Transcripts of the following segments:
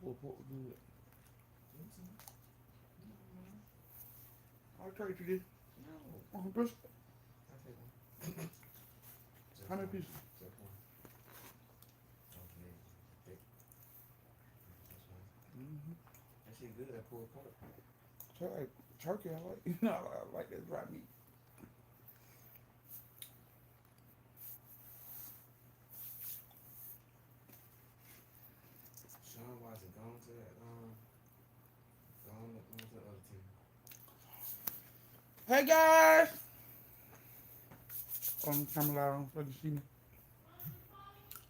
pulled pork was good. I'll trade you this. No. Brisket. I take one. How Just many one. pieces? Just one. Okay. Thick. Just one. Mm-hmm. That shit good. That pulled pork. So like turkey, I like. I like that dry meat. Sean Watson, gone to that. Gone to the other team. Hey guys. Come loud so you see me.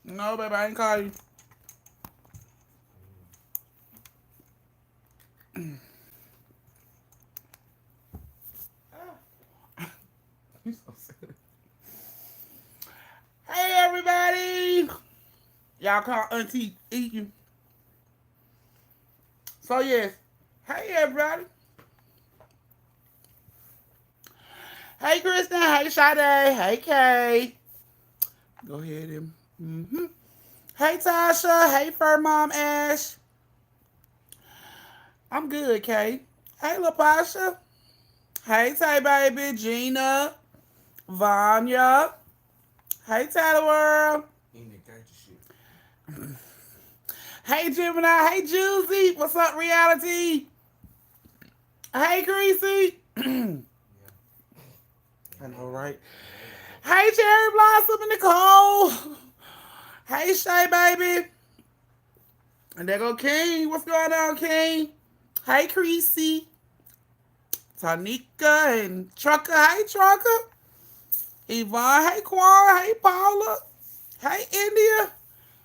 No, baby, I ain't call you. Mm. You so silly. Hey everybody. Y'all call Auntie eating. So yes. Hey everybody. Hey Kristen. Hey Sade. Hey Kay. Go ahead and. Mm-hmm. Hey Tasha. Hey Fur Mom Ash. I'm good, Kay. Hey LaPasha. Hey Tay Baby. Gina. Vanya. Hey Taylor World. In the gangster shit. Hey Gemini. Hey Juicy. What's up, reality? Hey Greasy. Yeah. I Yeah, know, right? yeah, they like that. Hey Cherry Blossom and Nicole. Hey Shay Baby. And there go King. What's going on, King? Hey Creasy. Tanika and Trucker. Hey Trucker. Yvonne. Hey Quan. Hey Paula. Hey India.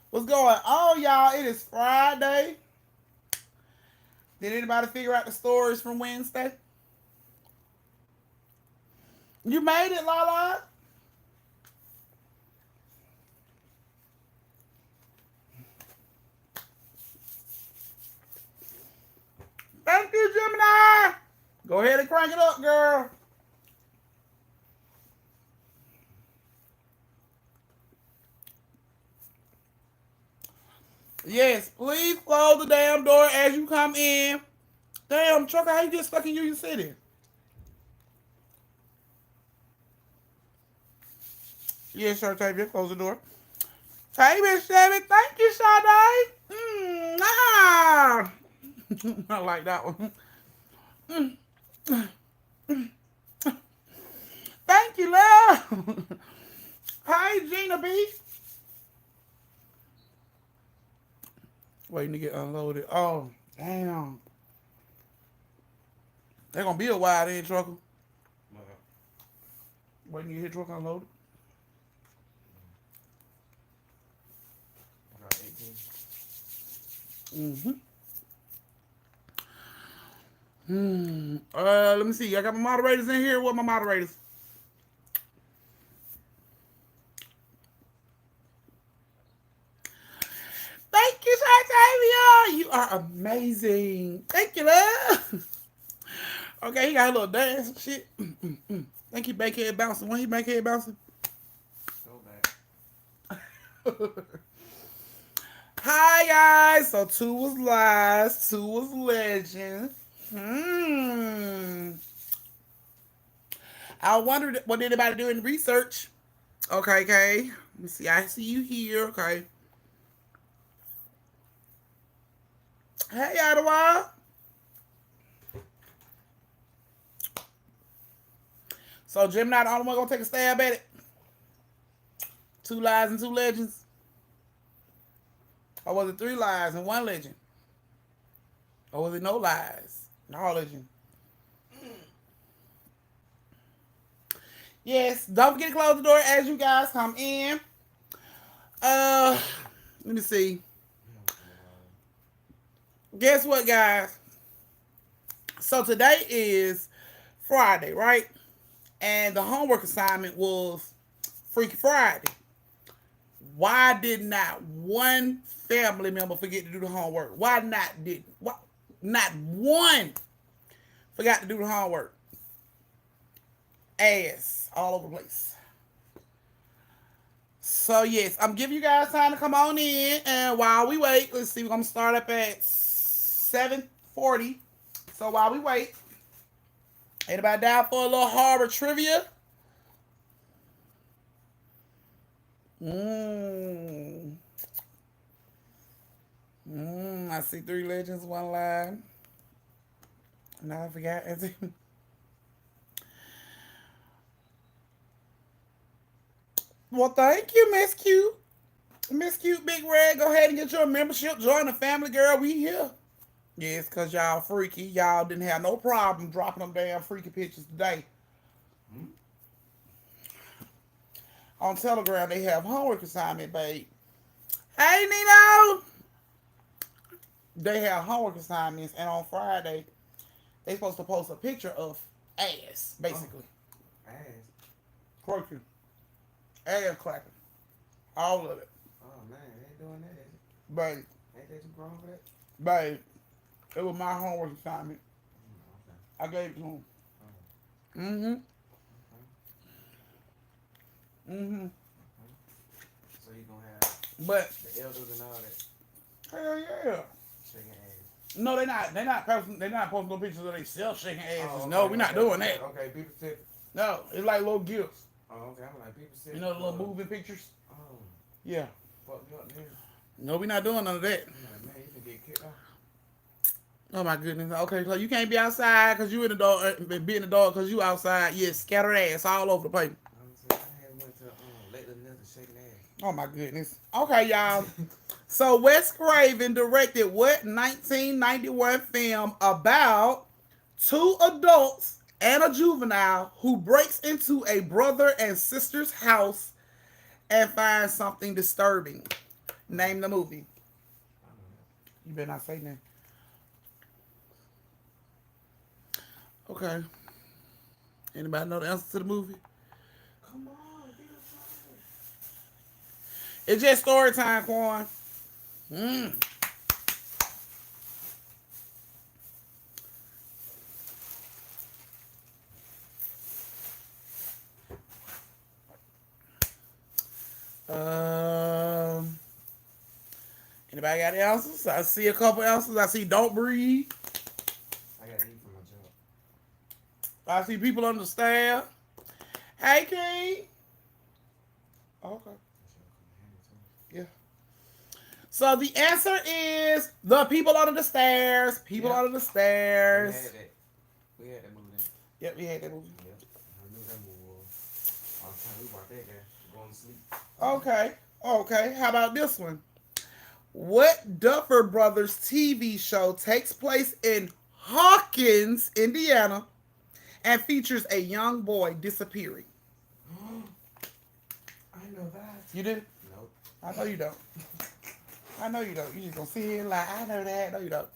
What's going on, y'all? It is Friday. Did anybody figure out the stories from Wednesday? You made it, Lala. Thank you, Gemini. Go ahead and crank it up, girl. Yes, please close the damn door as you come in. Damn, Trucker, how you get stuck in Union City? Yes, sir, Tavia, close the door. Hey, Miss Chevy, thank you, Sade. Ah. I like that one. Thank you, love. Hi, Gina B. Waiting to get unloaded. Oh, damn. They're gonna be a while then, Trucker. Well, Waiting to get his truck unloaded. I got 18. Mm-hmm. Let me see. I got my moderators in here. What are my moderators? Thank you, Shartavia. You are amazing. Thank you, love. Okay, he got a little dance and shit. Think he backhead bouncing. When he backhead bouncing? So bad. Hi, guys. So, two was lies, two was legends. I wondered what did anybody do in research. Okay, okay. Let me see. I see you here. Okay. Hey, Ottawa. So Gemini the only one gonna take a stab at it. Two lies and two legends. Or was it three lies and one legend? Or was it no lies? No legend. Yes, don't forget to close the door as you guys come in. Uh Let me see. Guess what, guys? So today is Friday, right? And the homework assignment was Freaky Friday. Why did not one family member forget to do the homework? Why not did what not one forgot to do the homework? Ass all over the place. So yes, I'm giving you guys time to come on in, and while we wait, let's see, we're gonna start up at 7:40. So while we wait, anybody down for a little horror trivia? I see three legends, one line. Now I forgot. Well, thank you, Miss Cute. Miss Cute Big Red, go ahead and get your membership. Join the family, girl. We here. Yes, because y'all freaky. Y'all didn't have no problem dropping them damn freaky pictures today. On Telegram, they have homework assignment, babe. Hey, Nino! They have homework assignments, and on Friday, they supposed to post a picture of ass, basically. Oh, ass. Croaking. Ass clapping. All of it. Oh, man, they ain't doing that, is it? Babe. Ain't they too grown for that? Babe. It was my homework assignment. Okay. I gave it to him. Oh. Mm-hmm. Okay. So you gonna have But the elders and all that hell yeah. shaking ass. No, they're not. They're not posting no pictures of themselves shaking asses. Oh, okay, No, we're not doing that. Okay, people said. No, it's like little gifts. Oh, okay. I'm like people said. You know the little moving pictures? Oh, Yeah. fuck you up, man. No, we're not doing none of that. I'm like, man, you can get kicked off. Oh my goodness. Okay, so you can't be outside because you in the dog. Be in the dog because you outside. Yes, scattered ass all over the place. I had went to lately nothing shaking ass. Oh my goodness. Okay, y'all. So Wes Craven directed what 1991 film about two adults and a juvenile who breaks into a brother and sister's house and finds something disturbing? Name the movie. You better not say that. Okay. Anybody know the answer to the movie? Come on, be a It's just story time, Quan. Anybody got the answers? I see a couple answers. I see Don't Breathe. I gotta eat for my job. I see people on the staff. Hey, King. Okay. Yeah. So the answer is the people under the stairs. People under the stairs. We had that. We had that movie then. Yep, we had that movie. Yep. I knew that movie was. All the time we watched that guy going to sleep. Okay. Okay. How about this one? What Duffer Brothers TV show takes place in Hawkins, Indiana, and features a young boy disappearing? I know that. You do? Nope. I know you don't. I know you don't. You just gonna sit here and lie. I know that. No, you don't.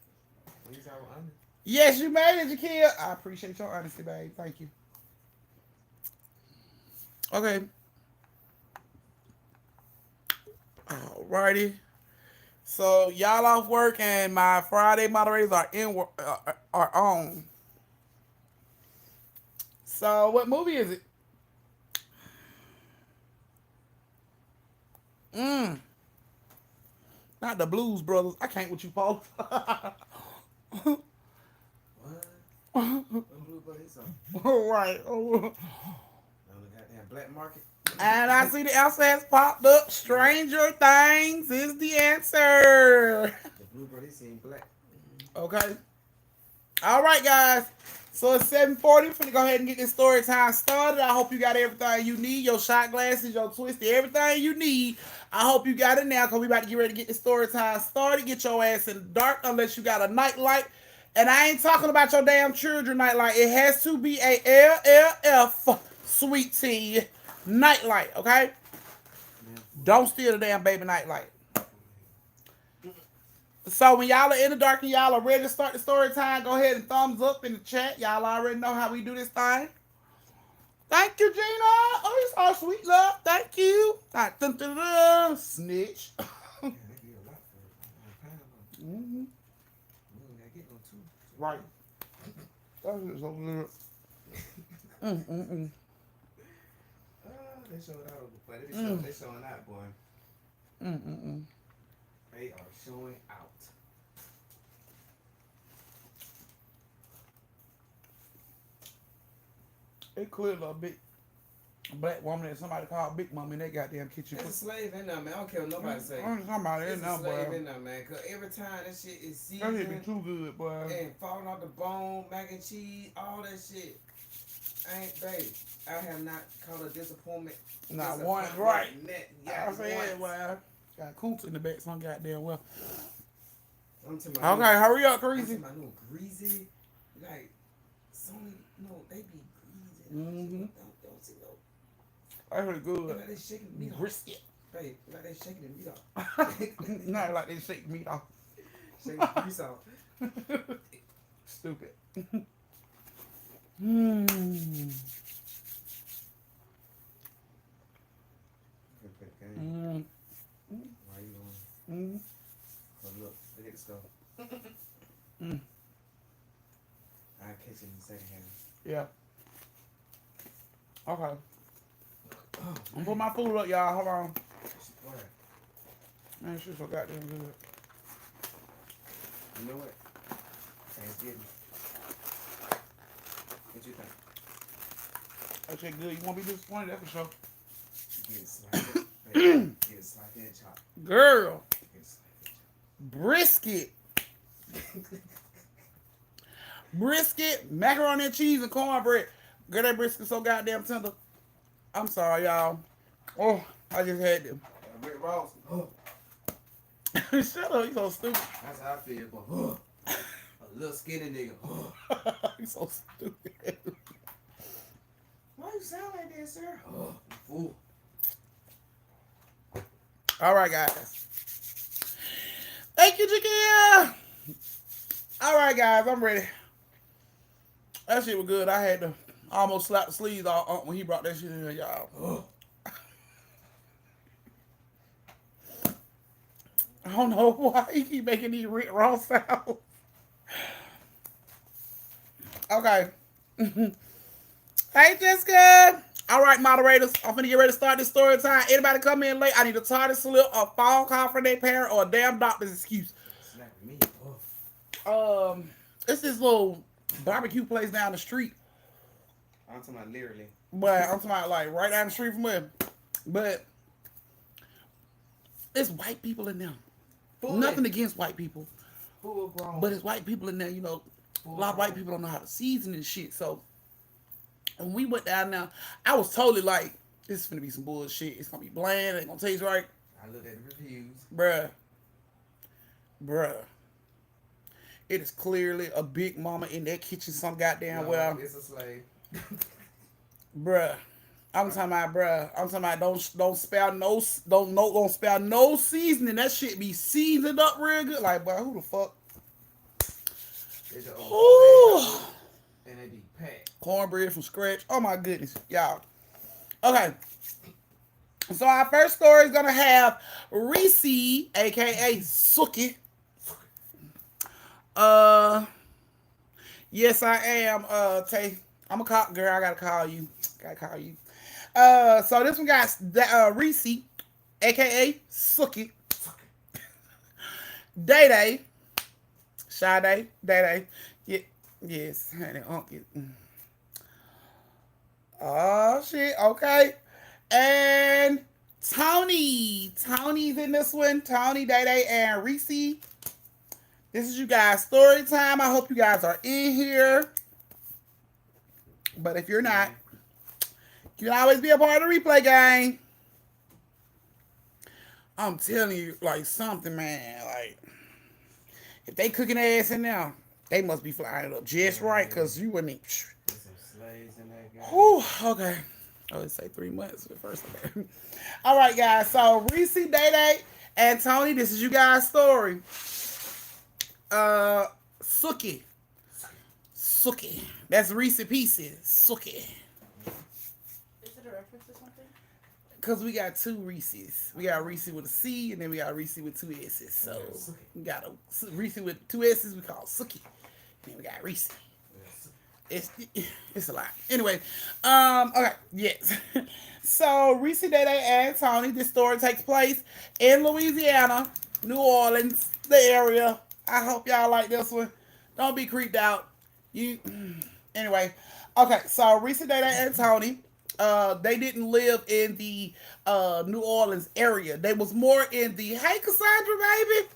When you talking about Yes, you made it, Jakia. I appreciate your honesty, babe. Thank you. Okay. Alrighty. So y'all off work and my Friday moderators are are on. So what movie is it? Not the Blues Brothers. I can't with you, Paul. what? Them Blue Brothers on. All right. On the goddamn black market. And I see the answer has popped up. Stranger Things is the answer. The Blue Brothers seem black. Okay. All right, guys. So it's 7:40. We're finna go ahead and get this story time started. I hope you got everything you need. Your shot glasses, your twisty, everything you need. I hope you got it now because we about to get ready to get this story time started. Get your ass in the dark unless you got a night light. And I ain't talking about your damn children night light. It has to be a LLF sweet tea night light, okay? Don't steal the damn baby night light. So when y'all are in the dark and y'all are ready to start the story time, go ahead and thumbs up in the chat. Y'all already know how we do this thing. Thank you, Gina. Oh, it's all sweet love. Thank you. Snitch. Mm-hmm. Right. That is over there. They showed out, but they showing out, boy. Mm-mm-mm. They are showing out. It clearly a big black woman that somebody called Big Mama in that goddamn kitchen. There's a slave in there, man. I don't care what nobody say. I'm talking about it There's now, a slave boy. in there, man. Cause every time that shit is That shit be seasoned too good, boy. and falling off the bone, mac and cheese, all that shit. Babe, I have not caught a disappointment. Not one, right. Yeah, I said, well, got coots in the back, some goddamn well. I'm talking Okay, about hurry up, I'm Greasy. talking about no greasy, like some no, they be greasy. Mm-hmm. Don't see no. That's pretty good. Like they shaking the meat off. Brisket. Babe, like they shaking the meat off. Not like they shake meat off. Shaking the grease off. Stupid. Why you going? Oh, look at the stuff. I'll catch it in the second hand. Yeah. Okay. I'm putting my food up, y'all. Hold on. What? Man, shit's so goddamn good. You know what? Thanksgiving. What you think? That shit good. You won't be disappointed, that's for sure. Get it sliced. Get it sliced and chopped. Girl. Get it sliced and Brisket. Brisket, macaroni and cheese, and cornbread. Girl, that brisket so goddamn tender. I'm sorry, y'all. Oh, I just had them. chopped. Rick Ross. Shut up, you so stupid. That's how I feel, but a little skinny nigga. You so stupid. Why you sound like that, sir? Fool. All right, guys. Thank you, Jakia. All right, guys, I'm ready. That shit was good. I had to almost slap the sleeves off when he brought that shit in there, y'all. I don't know why he keep making these Rick Ross sounds. Okay. Hey, Jessica. All right, moderators. I'm finna get ready to start this story time. Anybody come in late, I need a tardy slip, a phone call from their parent, or a damn doctor's excuse. Snapping me. It's this little barbecue place down the street. I'm talking about literally. But I'm talking about like right down the street from where. But it's white people in there. Nothing against white people. Full grown. But it's white people in there, you know. A lot of white people don't know how to season and shit. So when we went down there, I was totally like, this is gonna be some bullshit. It's gonna be bland, it ain't gonna taste right. I looked at the reviews. Bruh. It is clearly a big mama in that kitchen some goddamn well. It's a slave. Bruh. I'm talking about, don't spell no seasoning. That shit be seasoned up real good. Like, boy, who the fuck? Ooh. And they be packed. Cornbread from scratch. Oh my goodness, y'all. Okay. So our first story is gonna have Reese, aka Suki. Yes, I am. Tay, I'm a call girl. I gotta call you. So this one got Reese, aka Suki. Day. Sade. Day. Yeah, yes, honey. Oh shit. Okay. And Tony's in this one. Tony, Day, and Reese. This is you guys' story time. I hope you guys are in here. But if you're not, you can always be a part of the replay game. I'm telling you, like something, man. Like, if they cooking ass in there, they must be flying it up just right, because you wouldn't even. There's some slaves in that game. Whew, okay. I would say 3 months for the first one. All right, guys. So, Reese, Day, and Tony, this is you guys' story. Suki. That's Reese Pieces. Suki. Is it a reference to something? Because we got 2 Reese's. We got Reese with a C, and then we got Reese with 2 S's. So, we got a Reese with 2 S's we call Suki. Then we got Reese. it's it's a lot. Anyway, okay, yes. So recently they asked Tony. This story takes place in Louisiana, New Orleans, the area. I hope y'all like this one. Don't be creeped out. You anyway. Okay, so recently they asked Tony. They didn't live in the New Orleans area. They was more in the hey Cassandra baby.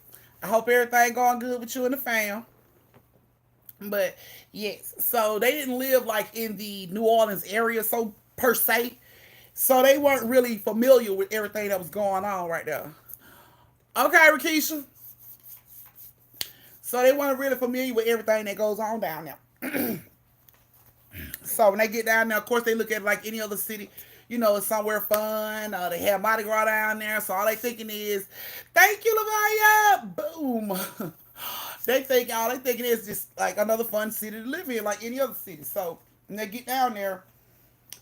I hope everything going good with you and the fam. But yes, so they didn't live like in the New Orleans area so per se. So they weren't really familiar with everything that was going on right there. Okay, Rakisha. So they weren't really familiar with everything that goes on down there. So when they get down there, of course they look at it like any other city. You know, it's somewhere fun. They have Mardi Gras down there. So all they thinking is, thank you, Lavaya. Boom. They think all they thinking is just like another fun city to live in, like any other city. So when they get down there,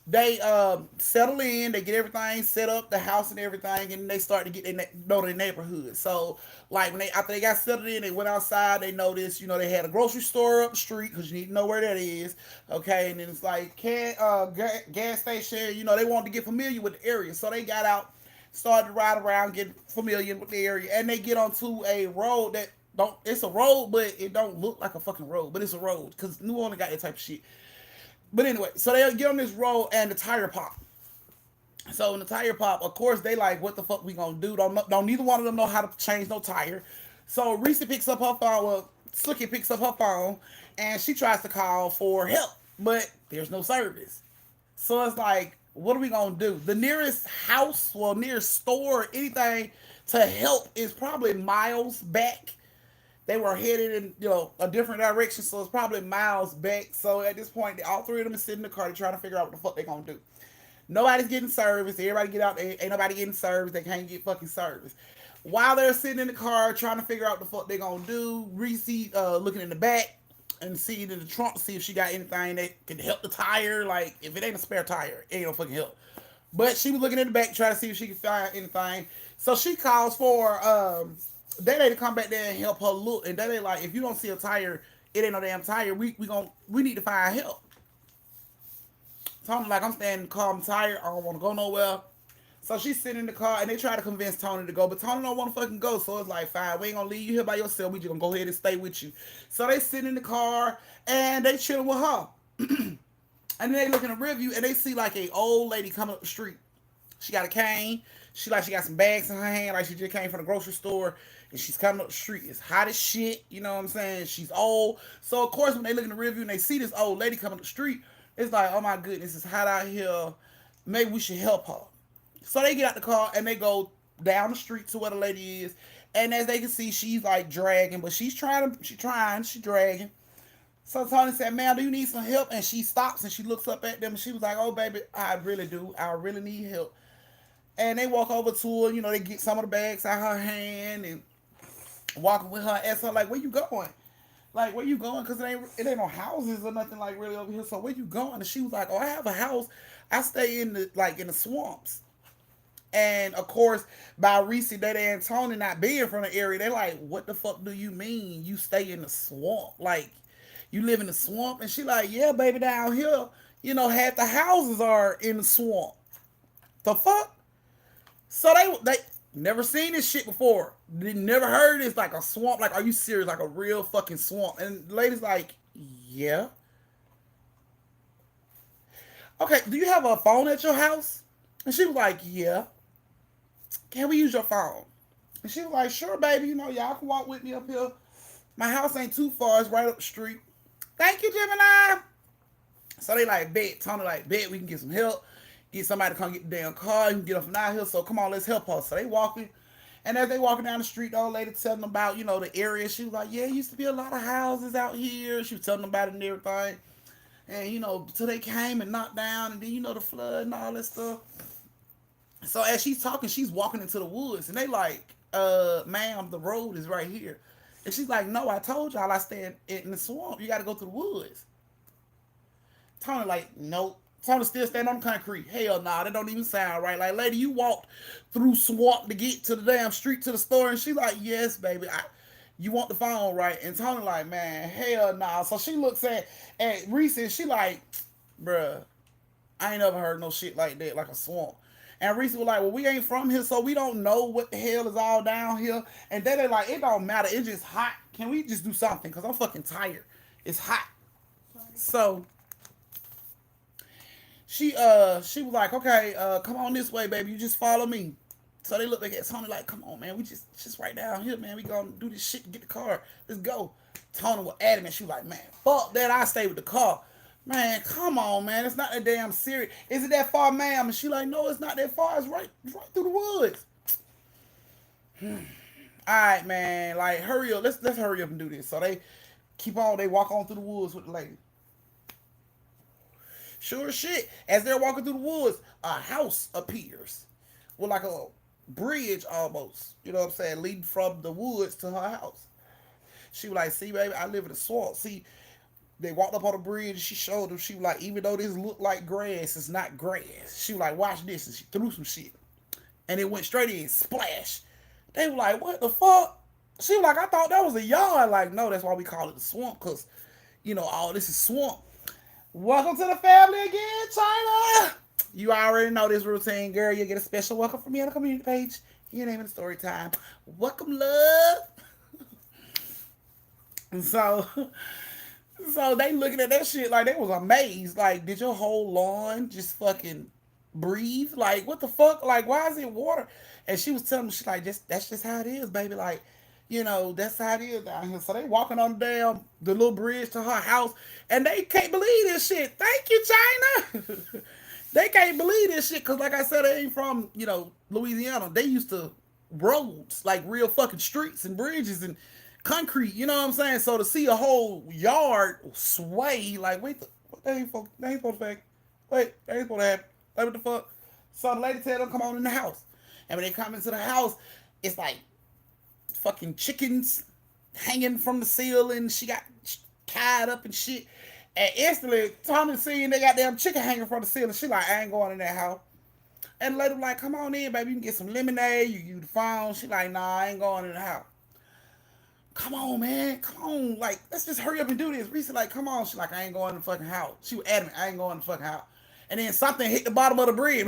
they settle in, they get everything set up, the house and everything, and they start to get know their neighborhood. So like when they after they got settled in, they went outside, they noticed, you know, they had a grocery store up the street because you need to know where that is. Okay, and then it's like gas station, you know, they wanted to get familiar with the area. So they got out, started to ride around, get familiar with the area, and they get onto a road that don't it's a road, but it don't look like a fucking road, but it's a road because New Orleans got that type of shit. But anyway, so they get on this road and the tire pop. So when the tire pop, of course they like, what the fuck we gonna do? Don't neither one of them know how to change no tire. So Reese picks up her phone. Well, Sookie picks up her phone and she tries to call for help, but there's no service. So it's like, what are we gonna do? The nearest house, well, nearest store, anything to help is probably miles back. They were headed in, you know, a different direction, so it's probably miles back. So at this point, all three of them are sitting in the car trying to figure out what the fuck they gonna do. Nobody's getting service. Everybody get out. Ain't nobody getting service. They can't get fucking service. While they're sitting in the car trying to figure out what the fuck they gonna do, Reese looking in the back and seeing in the trunk, see if she got anything that can help the tire. Like if it ain't a spare tire, it ain't no fucking help. But she was looking in the back trying to see if she could find anything. So she calls for they need to come back there and help her look. And they like, if you don't see a tire, it ain't no damn tire. We need to find help. So I'm like, I'm standing in the car, I'm tired, I don't want to go nowhere. So she's sitting in the car and they try to convince Tony to go, but Tony don't want to fucking go. So it's like, fine, we ain't gonna leave you here by yourself. We just gonna go ahead and stay with you. So they sit in the car and they chilling with her. And then they look in the rearview and they see like a old lady coming up the street. She got a cane. She got some bags in her hand, like she just came from the grocery store, and she's coming up the street. It's hot as shit, you know what I'm saying? She's old. So of course when they look in the rearview and they see this old lady coming up the street, it's like, oh my goodness, it's hot out here. Maybe we should help her. So they get out the car and they go down the street to where the lady is. And as they can see, she's like dragging, but she's dragging. So Tony said, ma'am, do you need some help? And she stops and she looks up at them and she was like, oh baby, I really do. I really need help. And they walk over to her, you know, they get some of the bags out of her hand and walking with her, ask her like, where you going? Like, where you going? Because it ain't no houses or nothing like really over here. So where you going? And she was like, oh, I have a house. I stay in the swamps. And of course, by Reese, Dada, and Tony not being from the area, they're like, what the fuck do you mean you stay in the swamp? Like, you live in the swamp? And she like, yeah, baby, down here, you know, half the houses are in the swamp. The fuck? So they never seen this shit before. They never heard this, like a swamp. Like, are you serious? Like a real fucking swamp. And the lady's like, yeah. Okay, do you have a phone at your house? And she was like, yeah. Can we use your phone? And she was like, sure, baby. You know, y'all can walk with me up here. My house ain't too far. It's right up the street. Thank you, Gemini. So they like, bet. Tony like, bet we can get some help. Get somebody to come get the damn car. You can get up from out here. So come on, let's help her. So they walking. And as they walking down the street, the old lady telling them about, you know, the area. She was like, yeah, it used to be a lot of houses out here. She was telling them about it and everything. And, you know, till they came and knocked down. And then, you know, the flood and all that stuff. So as she's talking, she's walking into the woods. And they like, ma'am, the road is right here. And she's like, no, I told y'all I stay in the swamp. You got to go through the woods. Tony like, nope. Tony still standing on the concrete. Hell nah, that don't even sound right. Like, lady, you walked through swamp to get to the damn street to the store. And she like, yes, baby. you want the phone, right? And Tony like, man, hell nah. So she looks at Reese and she like, bruh, I ain't never heard no shit like that, like a swamp. And Reese was like, well, we ain't from here, so we don't know what the hell is all down here. And then they like, it don't matter. It's just hot. Can we just do something? Because I'm fucking tired. It's hot. So she was like, okay, come on this way, baby. You just follow me. So they look back at Tony like, come on, man. We just right down here, man. We gonna do this shit and get the car. Let's go. Tony was adamant. She was like, man, fuck that. I stay with the car. Man, come on, man. It's not that damn serious. Is it that far, ma'am? And she like, no, it's not that far. It's right through the woods. All right, man. Like, hurry up. Let's hurry up and do this. So they keep on. They walk on through the woods with the lady. Sure as shit. As they're walking through the woods, a house appears with like a bridge almost. You know what I'm saying? Leading from the woods to her house. She was like, see, baby, I live in the swamp. See, they walked up on the bridge. She showed them. She was like, even though this looked like grass, it's not grass. She was like, watch this. And she threw some shit. And it went straight in. Splash. They were like, what the fuck? She was like, I thought that was a yard. Like, no, that's why we call it the swamp. Because, you know, all this is swamp. Welcome to the family again, China. You already know this routine, girl. You get a special welcome from me on the community page. Your name in the story time. Welcome, love. And so they looking at that shit like they was amazed. Like, did your whole lawn just fucking breathe? Like, what the fuck? Like, why is it water? And she was telling me, she's like, that's just how it is, baby. Like, you know, that's how it is down here. So they walking on the little bridge to her house, and they can't believe this shit. Thank you, China. They can't believe this shit because, like I said, they ain't from, you know, Louisiana. They used to roads, like real fucking streets and bridges and concrete. You know what I'm saying? So to see a whole yard sway, like, wait, what they ain't supposed to happen. Wait, they ain't supposed to happen. Like, what the fuck? So the lady tell them, come on in the house. And when they come into the house, it's like fucking chickens hanging from the ceiling. She got tied up and shit. And instantly, Tommy seen they got damn chicken hanging from the ceiling. She like, I ain't going in that house. And the lady like, come on in, baby. You can get some lemonade. You use the phone. She like, nah, I ain't going in the house. Come on, man. Come on. Like, let's just hurry up and do this. Reese like, come on. She like, I ain't going in the fucking house. She was adamant, I ain't going in the fucking house. And then something hit the bottom of the bridge.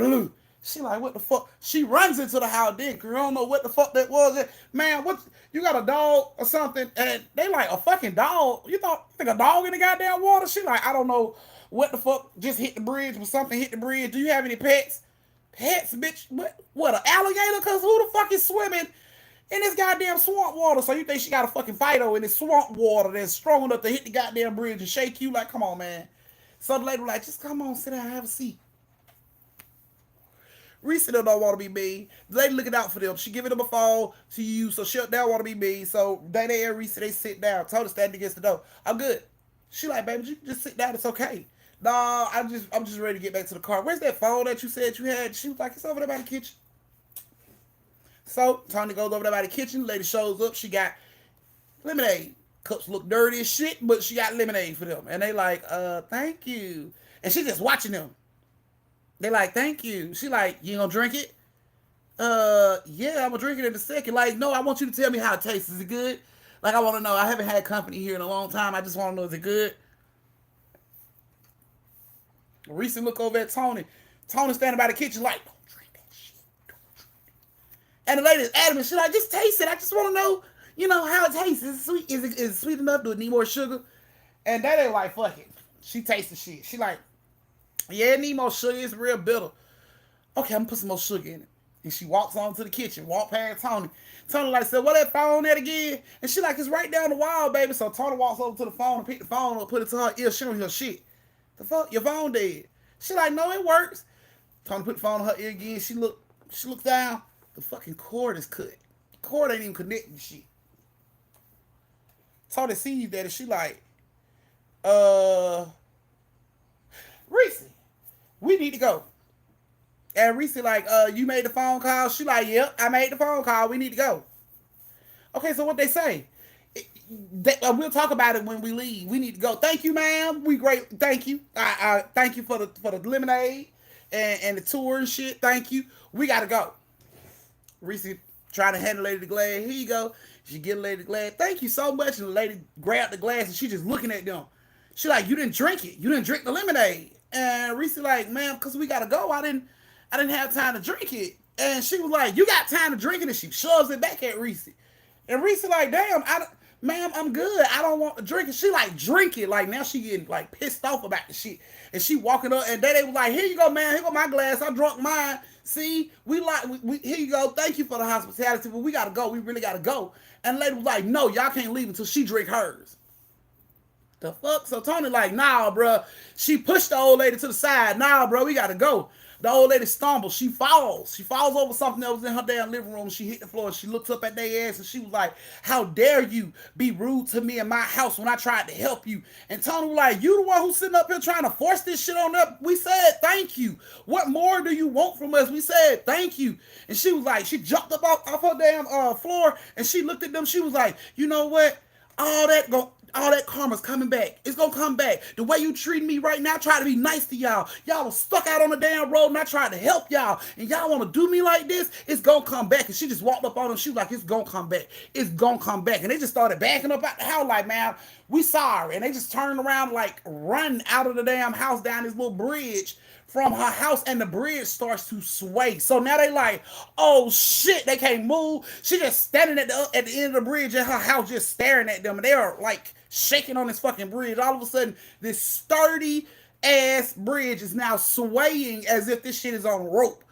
She like, what the fuck? She runs into the house then, cause I don't know what the fuck that was. Man, what? You got a dog or something? And they like, a fucking dog? You think a dog in the goddamn water? She like, I don't know what the fuck just hit the bridge, but something hit the bridge. Do you have any pets? Pets, bitch? What, an alligator? Cause who the fuck is swimming in this goddamn swamp water? So you think she got a fucking Fido in this swamp water that's strong enough to hit the goddamn bridge and shake you? Like, come on, man. So the lady was like, just come on, sit down, have a seat. Reese don't want to be mean. The lady looking out for them. She giving them a phone to use, so she don't want to be mean. So they and Reese, they sit down. Told her stand against the door. I'm good. She like, baby, you just sit down. It's okay. Nah, I'm just ready to get back to the car. Where's that phone that you said you had? She was like, it's over there by the kitchen. So Tony goes over there by the kitchen. The lady shows up. She got lemonade. Cups look dirty as shit, but she got lemonade for them. And they like, thank you. And she just watching them. They like, thank you. She like, you gonna drink it? Yeah, I'm gonna drink it in a second. Like, no, I want you to tell me how it tastes. Is it good? Like, I want to know. I haven't had company here in a long time. I just want to know, is it good? Reese look over at Tony. Tony standing by the kitchen like, don't drink that shit. Don't drink it. And the lady's adamant. She like, just taste it. I just want to know, you know, how it tastes. Is it sweet? Is it sweet enough? Do it need more sugar? And that ain't like, fuck it. She tastes the shit. She like, yeah, it need more sugar. It's real bitter. Okay, I'm gonna put some more sugar in it. And she walks on to the kitchen, walk past Tony. Tony like, said, what that phone at again? And she like, it's right down the wall, baby. So Tony walks over to the phone and pick the phone up, put it to her ear. She don't hear shit. The fuck? Your phone dead. She like, no, it works. Tony put the phone in her ear again. She looks down. The fucking cord is cut. The cord ain't even connecting shit. Tony sees that and she like, Reese, we need to go. And Reese like, you made the phone call? She like, yep, I made the phone call. We need to go. Okay, so what they say? We'll talk about it when we leave. We need to go. Thank you, ma'am. We great. Thank you. I thank you for the lemonade and the tour and shit. Thank you. We gotta go. Reese trying to hand the lady the glass. Here you go. She get the lady the glass. Thank you so much. And the lady grabbed the glass and she just looking at them. She like, you didn't drink it. You didn't drink the lemonade. And Reese like, ma'am, because we gotta go. I didn't have time to drink it. And she was like, you got time to drink it. And she shoves it back at Reese. And Reese like, damn, ma'am, I'm good. I don't want to drink it. She like, drink it. Like now she getting like pissed off about the shit. And she walking up and they was like, here you go, man. Here go my glass. I drunk mine. See, here you go. Thank you for the hospitality, but we gotta go. We really gotta go. And the lady was like, no, y'all can't leave until she drink hers. The fuck? So Tony like, nah, bro. She pushed the old lady to the side. Nah, bro, we gotta go. The old lady stumbles. She falls. She falls over something that was in her damn living room. She hit the floor. She looks up at their ass and she was like, how dare you be rude to me in my house when I tried to help you? And Tony was like, you the one who's sitting up here trying to force this shit on up. We said thank you. What more do you want from us? We said thank you. And she was like, she jumped up off her damn floor and she looked at them. She was like, you know what? All that karma's coming back. It's gonna come back. The way you treat me right now, I try to be nice to y'all. Y'all was stuck out on the damn road and I tried to help y'all. And y'all wanna do me like this? It's gonna come back. And she just walked up on them. She was like, it's gonna come back. It's gonna come back. And they just started backing up out the house like, man, we sorry. And they just turned around like run out of the damn house down this little bridge from her house and the bridge starts to sway. So now they like, oh shit, they can't move. She just standing at the end of the bridge in her house just staring at them. And they are like shaking on this fucking bridge. All of a sudden, this sturdy ass bridge is now swaying as if this shit is on a rope.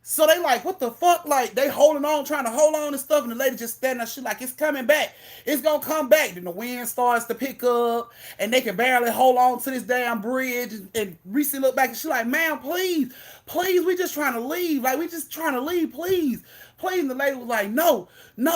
So they like, what the fuck? Like, they holding on, trying to hold on and stuff, and the lady just standing there, she like, it's coming back. It's gonna come back. Then the wind starts to pick up, and they can barely hold on to this damn bridge. And Reese look back, and she like, ma'am, please, we just trying to leave. Like, we just trying to leave, please. Please. And the lady was like, no,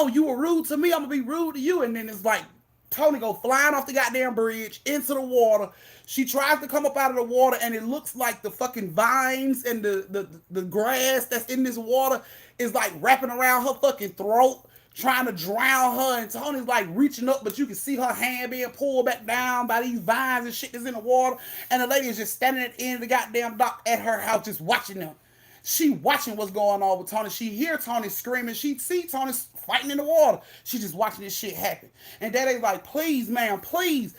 you were rude to me. I'm gonna be rude to you. And then it's like, Tony go flying off the goddamn bridge into the water. She tries to come up out of the water, and it looks like the fucking vines and the grass that's in this water is like wrapping around her fucking throat, trying to drown her. And Tony's like reaching up, but you can see her hand being pulled back down by these vines and shit that's in the water. And the lady is just standing at the end of the goddamn dock at her house, just watching them. She watching what's going on with Tony. She hear Tony screaming. She see Tony fighting in the water. She just watching this shit happen. And Daddy's like, please, ma'am, please.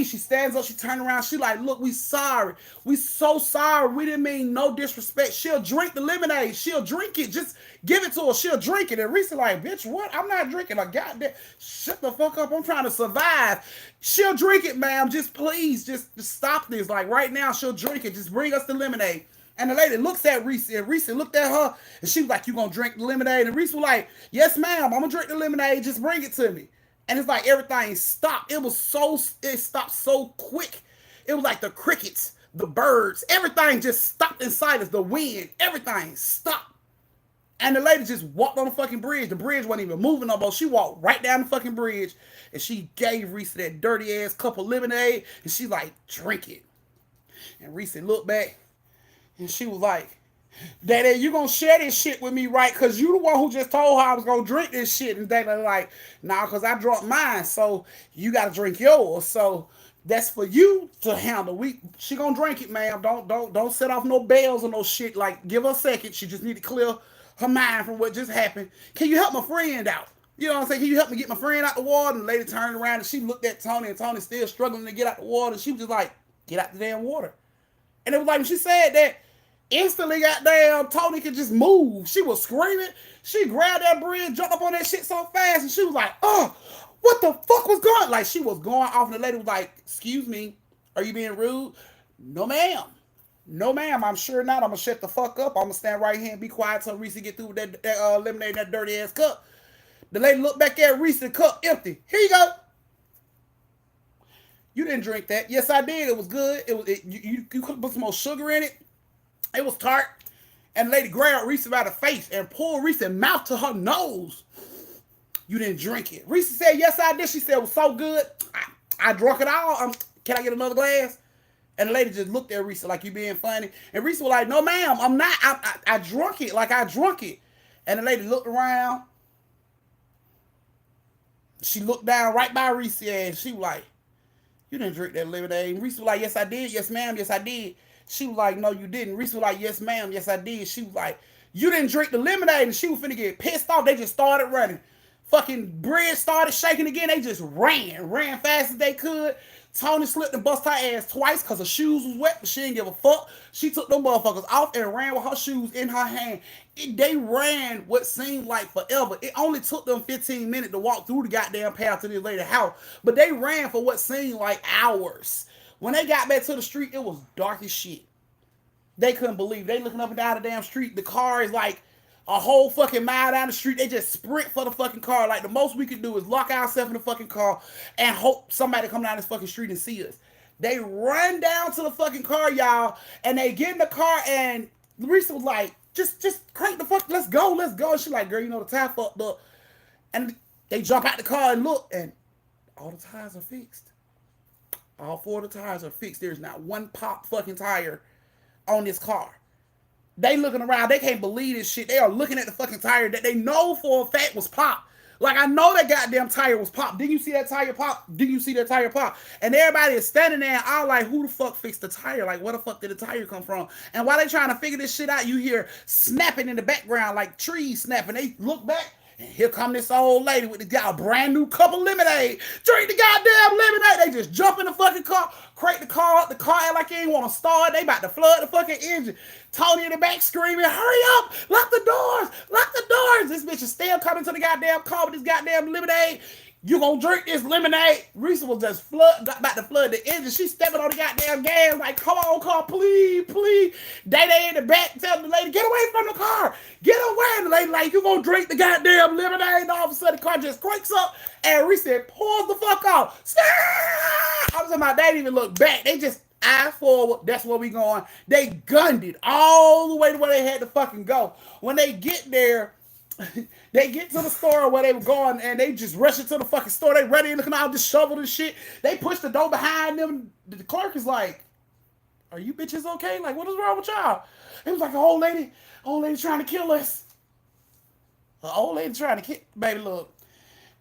She stands up. She turns around. She like, look, we sorry. We so sorry. We didn't mean no disrespect. She'll drink the lemonade. She'll drink it. Just give it to her. She'll drink it. And Reese like, bitch, what? I'm not drinking a goddamn. Shut the fuck up. I'm trying to survive. She'll drink it, ma'am. Just please, just stop this. Like right now, she'll drink it. Just bring us the lemonade. And the lady looks at Reese, and Reese looked at her, and she was like, you gonna drink the lemonade? And Reese was like, yes, ma'am, I'm gonna drink the lemonade, just bring it to me. And it's like everything stopped. It stopped so quick. It was like the crickets, the birds, everything just stopped inside us, the wind, everything stopped. And the lady just walked on the fucking bridge. The bridge wasn't even moving no more. She walked right down the fucking bridge, and she gave Reese that dirty ass cup of lemonade, and she like, drink it. And Reese looked back, and she was like, Daddy, you gonna share this shit with me, right? Because you the one who just told her I was gonna drink this shit. And Daddy like, nah, because I drunk mine, so you gotta drink yours. So that's for you to handle. She gonna drink it, ma'am. Don't set off no bells or no shit. Like, give her a second. She just need to clear her mind from what just happened. Can you help my friend out? You know what I'm saying? Can you help me get my friend out the water? And the lady turned around and she looked at Tony, and Tony's still struggling to get out the water. And she was just like, get out the damn water. And it was like, when she said that, instantly, goddamn, Tony could just move. She was screaming. She grabbed that bridge, jumped up on that shit so fast, and she was like, oh, what the fuck was going on? Like, she was going off, and the lady was like, excuse me, are you being rude? No, ma'am. No, ma'am, I'm sure not. I'm going to shut the fuck up. I'm going to stand right here and be quiet till Reese get through with that lemonade in that dirty-ass cup. The lady looked back at Reese, the cup empty. Here you go. You didn't drink that. Yes, I did. It was good. You could put some more sugar in it. It was tart. And the lady grabbed Reese by the face and pulled Reese's mouth to her nose. You didn't drink it. Reese said, yes, I did. She said, it was so good. I drunk it all. Can I get another glass? And the lady just looked at Reese like, you being funny. And Reese was like, no, ma'am, I'm not. I drunk it like I drunk it. And the lady looked around. She looked down right by Reese and she was like, you didn't drink that lemonade. And Reese was like, yes, I did. Yes, ma'am. Yes, I did. She was like, no, you didn't. Reese was like, yes, ma'am. Yes, I did. She was like, you didn't drink the lemonade. And she was finna get pissed off. They just started running. Fucking bridge started shaking again. They just ran fast as they could. Tony slipped and bust her ass twice because her shoes was wet, but she didn't give a fuck. She took them motherfuckers off and ran with her shoes in her hand. They ran what seemed like forever. It only took them 15 minutes to walk through the goddamn path to this lady's house, but they ran for what seemed like hours. When they got back to the street, it was dark as shit. They couldn't believe it. They looking up and down the damn street. The car is like a whole fucking mile down the street. They just sprint for the fucking car. Like the most we could do is lock ourselves in the fucking car and hope somebody come down this fucking street and see us. They run down to the fucking car, y'all, and they get in the car, and Larissa was like, just crank the fuck, let's go. And she like, girl, you know the tire fucked up. And they jump out the car and look, and all the tires are fixed. All 4 of the tires are fixed. There's not one pop fucking tire on this car. They looking around. They can't believe this shit. They are looking at the fucking tire that they know for a fact was popped. Like, I know that goddamn tire was popped. Didn't you see that tire pop? Didn't you see that tire pop? And everybody is standing there, and I'm like, who the fuck fixed the tire? Like, where the fuck did the tire come from? And while they trying to figure this shit out, you hear snapping in the background, like trees snapping. They look back, and here come this old lady with a brand new cup of lemonade. Drink the goddamn lemonade. They just jump in the fucking car, crank the car up. The car act like it ain't want to start. They about to flood the fucking engine. Tony in the back screaming, hurry up, lock the doors. This bitch is still coming to the goddamn car with this goddamn lemonade. You gonna drink this lemonade? Risa was just about to flood the engine. She stepping on the goddamn gas like, come on, car, please. Day in the back telling the lady, get away from the car. Get away. And the lady like, you gonna drink the goddamn lemonade? And all of a sudden the car just cranks up and Risa pulls the fuck off. I was talking about, they didn't even look back. They just eye forward. That's where we going. They gunned it all the way to where they had to fucking go. When they get there, they get to the store where they were going, and they just rush into the fucking store. They ready looking out, disheveled and shit. They push the door behind them. The clerk is like, are you bitches okay? Like, what is wrong with y'all? It was like an old lady trying to kill us. An old lady trying to kill, baby, look.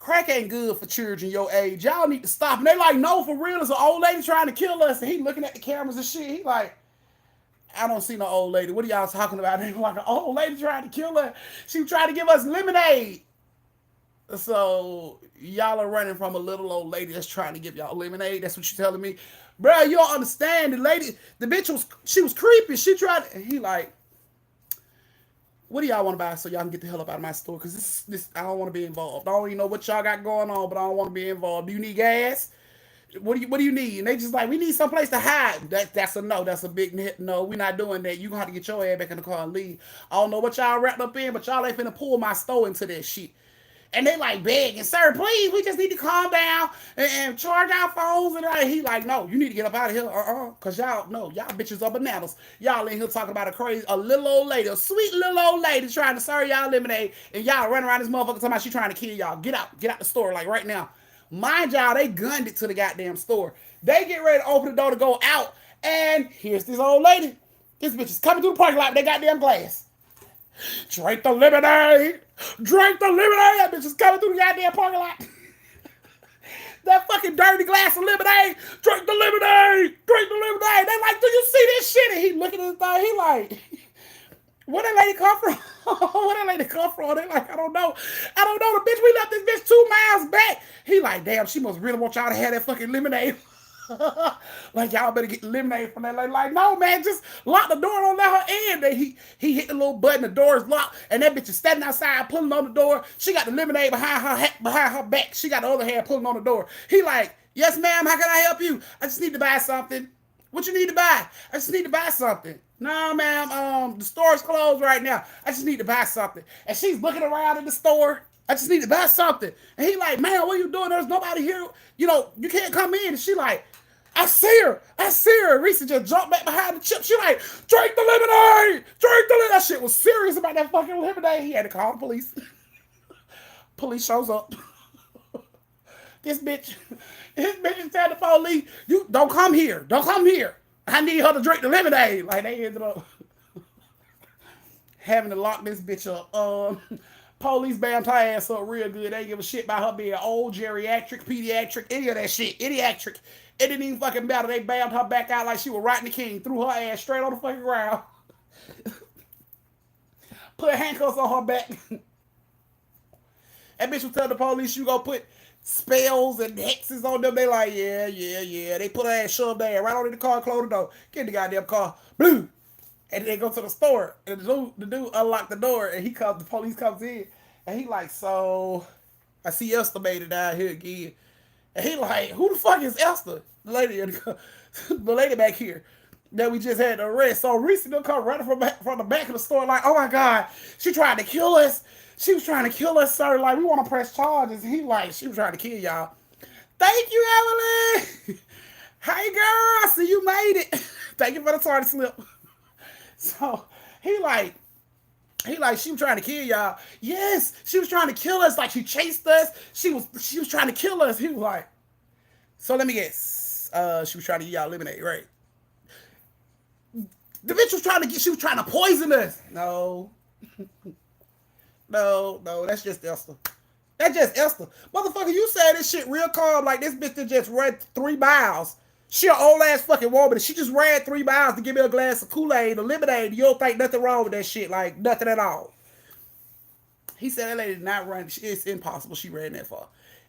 Crack ain't good for children your age. Y'all need to stop. And they like, no, for real, it's an old lady trying to kill us. And he looking at the cameras and shit. He like, I don't see no old lady. What are y'all talking about? They like, an old lady trying to kill her. She tried to give us lemonade. So y'all are running from a little old lady that's trying to give y'all lemonade. That's what you're telling me. Bro, you don't understand. The lady, the bitch she was creepy. She tried, and he like, what do y'all want to buy so y'all can get the hell up out of my store? Because this I don't want to be involved. I don't even know what y'all got going on, but I don't want to be involved. Do you need gas? What do you need? And they just like, we need someplace to hide. That's a no. That's a big no. We're not doing that. You gonna have to get your ass back in the car and leave. I don't know what y'all wrapped up in, but y'all ain't finna pull my store into that shit. And they like begging, sir, please, we just need to calm down and charge our phones. And he like, no, you need to get up out of here. Cause y'all bitches are bananas. Y'all in here talking about a little old lady, a sweet little old lady trying to serve y'all lemonade, and y'all running around this motherfucker talking about she trying to kill y'all. Get out the store, like right now. Mind y'all, they gunned it to the goddamn store. They get ready to open the door to go out, and here's this old lady. This bitch is coming through the parking lot with that goddamn glass. Drink the lemonade. That bitch is coming through the goddamn parking lot. That fucking dirty glass of lemonade. Drink the lemonade. They like, do you see this shit? And he looking at the thing. He like, where that lady come from? They like, I don't know. The bitch, we left this bitch 2 miles back. He like, damn, she must really want y'all to have that fucking lemonade. Like, y'all better get lemonade from that lady. Like, no, man, just lock the door, don't let her in. Then he hit the little button, the door is locked, and that bitch is standing outside pulling on the door. She got the lemonade behind her back. She got the other hand pulling on the door. He like, yes, ma'am, how can I help you? I just need to buy something. What you need to buy? I just need to buy something. No, ma'am, the store's closed right now. I just need to buy something. And she's looking around in the store. I just need to buy something. And he like, man, what are you doing? There's nobody here. You know, you can't come in. And she like, I see her. Risa just jumped back behind the chip. She like, drink the lemonade. That shit was serious about that fucking lemonade. He had to call the police. Police shows up. This bitch is telling the police, you don't come here. I need her to drink the lemonade. Like, they ended up having to lock this bitch up. Police bammed her ass up real good. They didn't give a shit about her being old, geriatric, pediatric, any of that shit. Idiatric. It didn't even fucking matter. They bammed her back out like she was Rodney King. Threw her ass straight on the fucking ground. Put handcuffs on her back. That bitch was telling the police you gonna put spells and hexes on them. They like, yeah, yeah, yeah. They put her ass, shoved there right on in the car, close the door, get in the goddamn car, blue. And then they go to the store, and the dude unlocked the door, and the police comes in, and he like, so I see Esther made it down here again. And he like, who the fuck is Esther? The lady back here that we just had to arrest. So Reese done come running from the back of the store like, oh my God, she tried to kill us. She was trying to kill us, sir. Like, we want to press charges. And he like, she was trying to kill y'all. Thank you, Evelyn. Hey, girl, I see you made it. Thank you for the tardy slip. So he like, she was trying to kill y'all. Yes, she was trying to kill us. Like, she chased us. She was trying to kill us. He was like, so let me guess. She was trying to give y'all lemonade, right? The bitch she was trying to poison us. No. No, that's just Esther. That's just Esther. Motherfucker, you said this shit real calm like this bitch that just ran 3 miles. She an old ass fucking woman. And she just ran 3 miles to give me a glass of Kool-Aid, a lemonade. You don't think nothing wrong with that shit. Like, nothing at all. He said that lady did not run. It's impossible she ran that far.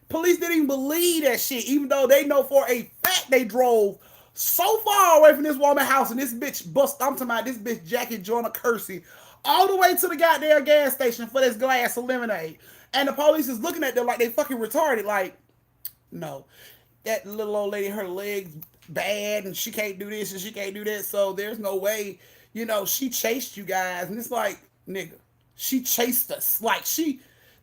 Police didn't even believe that shit, even though they know for a fact they drove so far away from this woman's house and this bitch I'm talking about this bitch Jackie Joyner Kersey all the way to the goddamn gas station for this glass of lemonade. And the police is looking at them like they fucking retarded. Like, no. That little old lady, her legs bad and she can't do this and she can't do that. So there's no way, she chased you guys. And it's like, nigga, she chased us. Like,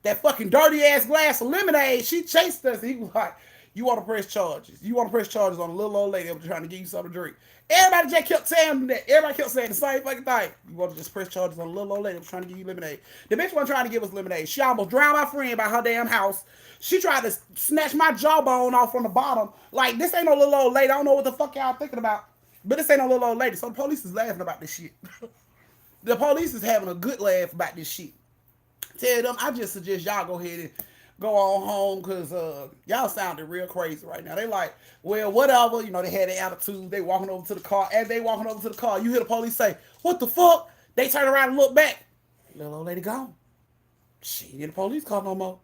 that fucking dirty ass glass of lemonade, she chased us. And he was like, you want to press charges. You want to press charges on a little old lady that was trying to give you something to drink. Everybody just kept saying that. Everybody kept saying the same fucking thing. You want to just press charges on a little old lady that was trying to give you lemonade. The bitch wasn't trying to give us lemonade. She almost drowned my friend by her damn house. She tried to snatch my jawbone off from the bottom. Like, this ain't no little old lady. I don't know what the fuck y'all thinking about. But this ain't no little old lady. So the police is laughing about this shit. The police is having a good laugh about this shit. Tell them, I just suggest y'all go ahead and go on home because y'all sounded real crazy right now. They like, well, whatever. They had an attitude. They walking over to the car. As they walking over to the car, you hear the police say, what the fuck? They turn around and look back. Little old lady gone. She ain't in the police car no more.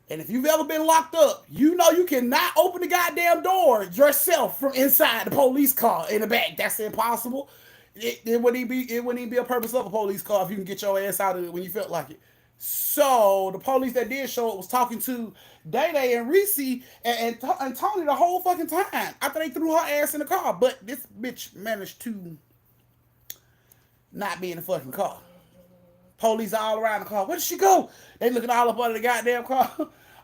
And if you've ever been locked up, you cannot open the goddamn door yourself from inside the police car in the back. That's impossible. It wouldn't even be a purpose of a police car if you can get your ass out of it when you felt like it. So the police that did show up was talking to Day Day and Reese and Tony the whole fucking time after they threw her ass in the car. But this bitch managed to not be in the fucking car. Police all around the car. Where did she go? They looking all up under the goddamn car.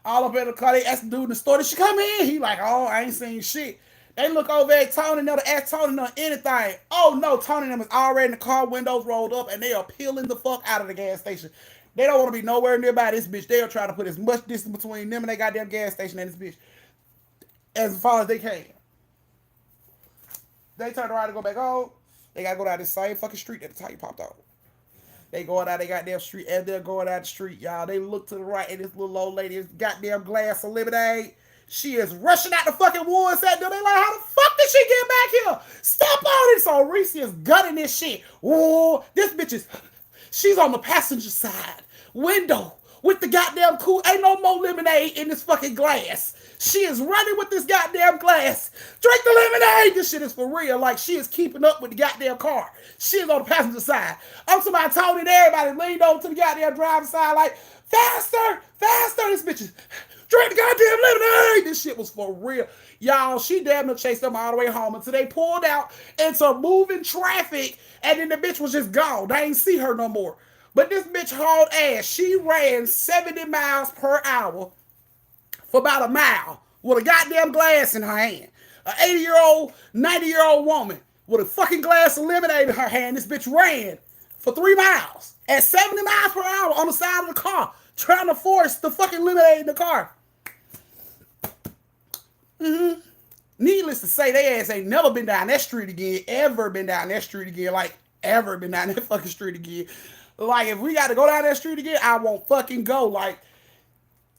All up in the car. They asked the dude in the store, did she come in? He like, oh, I ain't seen shit. They look over at Tony and they ask Tony anything. Oh no, Tony and them is already in the car, windows rolled up, and they are peeling the fuck out of the gas station. They don't want to be nowhere nearby this bitch. They are trying to put as much distance between them and they goddamn gas station and this bitch as far as they can. They turn around and go back home. They gotta go down this same fucking street that the tire popped off. They going out they goddamn street. As they're going out the street, y'all, they look to the right and this little old lady is goddamn glass of lemonade. She is rushing out the fucking woods at them. They like, how the fuck did she get back here? Step on it. So Reese is gutting this shit. Whoa, this bitch she's on the passenger side window with the goddamn cool. Ain't no more lemonade in this fucking glass. She is running with this goddamn glass. Drink the lemonade. This shit is for real. Like, she is keeping up with the goddamn car. She is on the passenger side. I'm somebody talking and everybody leaned over to the goddamn driver's side like, faster, faster. This bitch is, drink the goddamn lemonade. This shit was for real. Y'all, she damn near chased them all the way home until they pulled out into moving traffic and then the bitch was just gone. They ain't see her no more. But this bitch hauled ass. She ran 70 miles per hour for about a mile with a goddamn glass in her hand. An 80-year-old, 90-year-old woman with a fucking glass of lemonade in her hand. This bitch ran for 3 miles at 70 miles per hour on the side of the car, trying to force the fucking lemonade in the car. Needless to say, they ass ain't never been down that street again, ever been down that street again, like ever been down that fucking street again. Like, if we got to go down that street again, I won't fucking go. Like,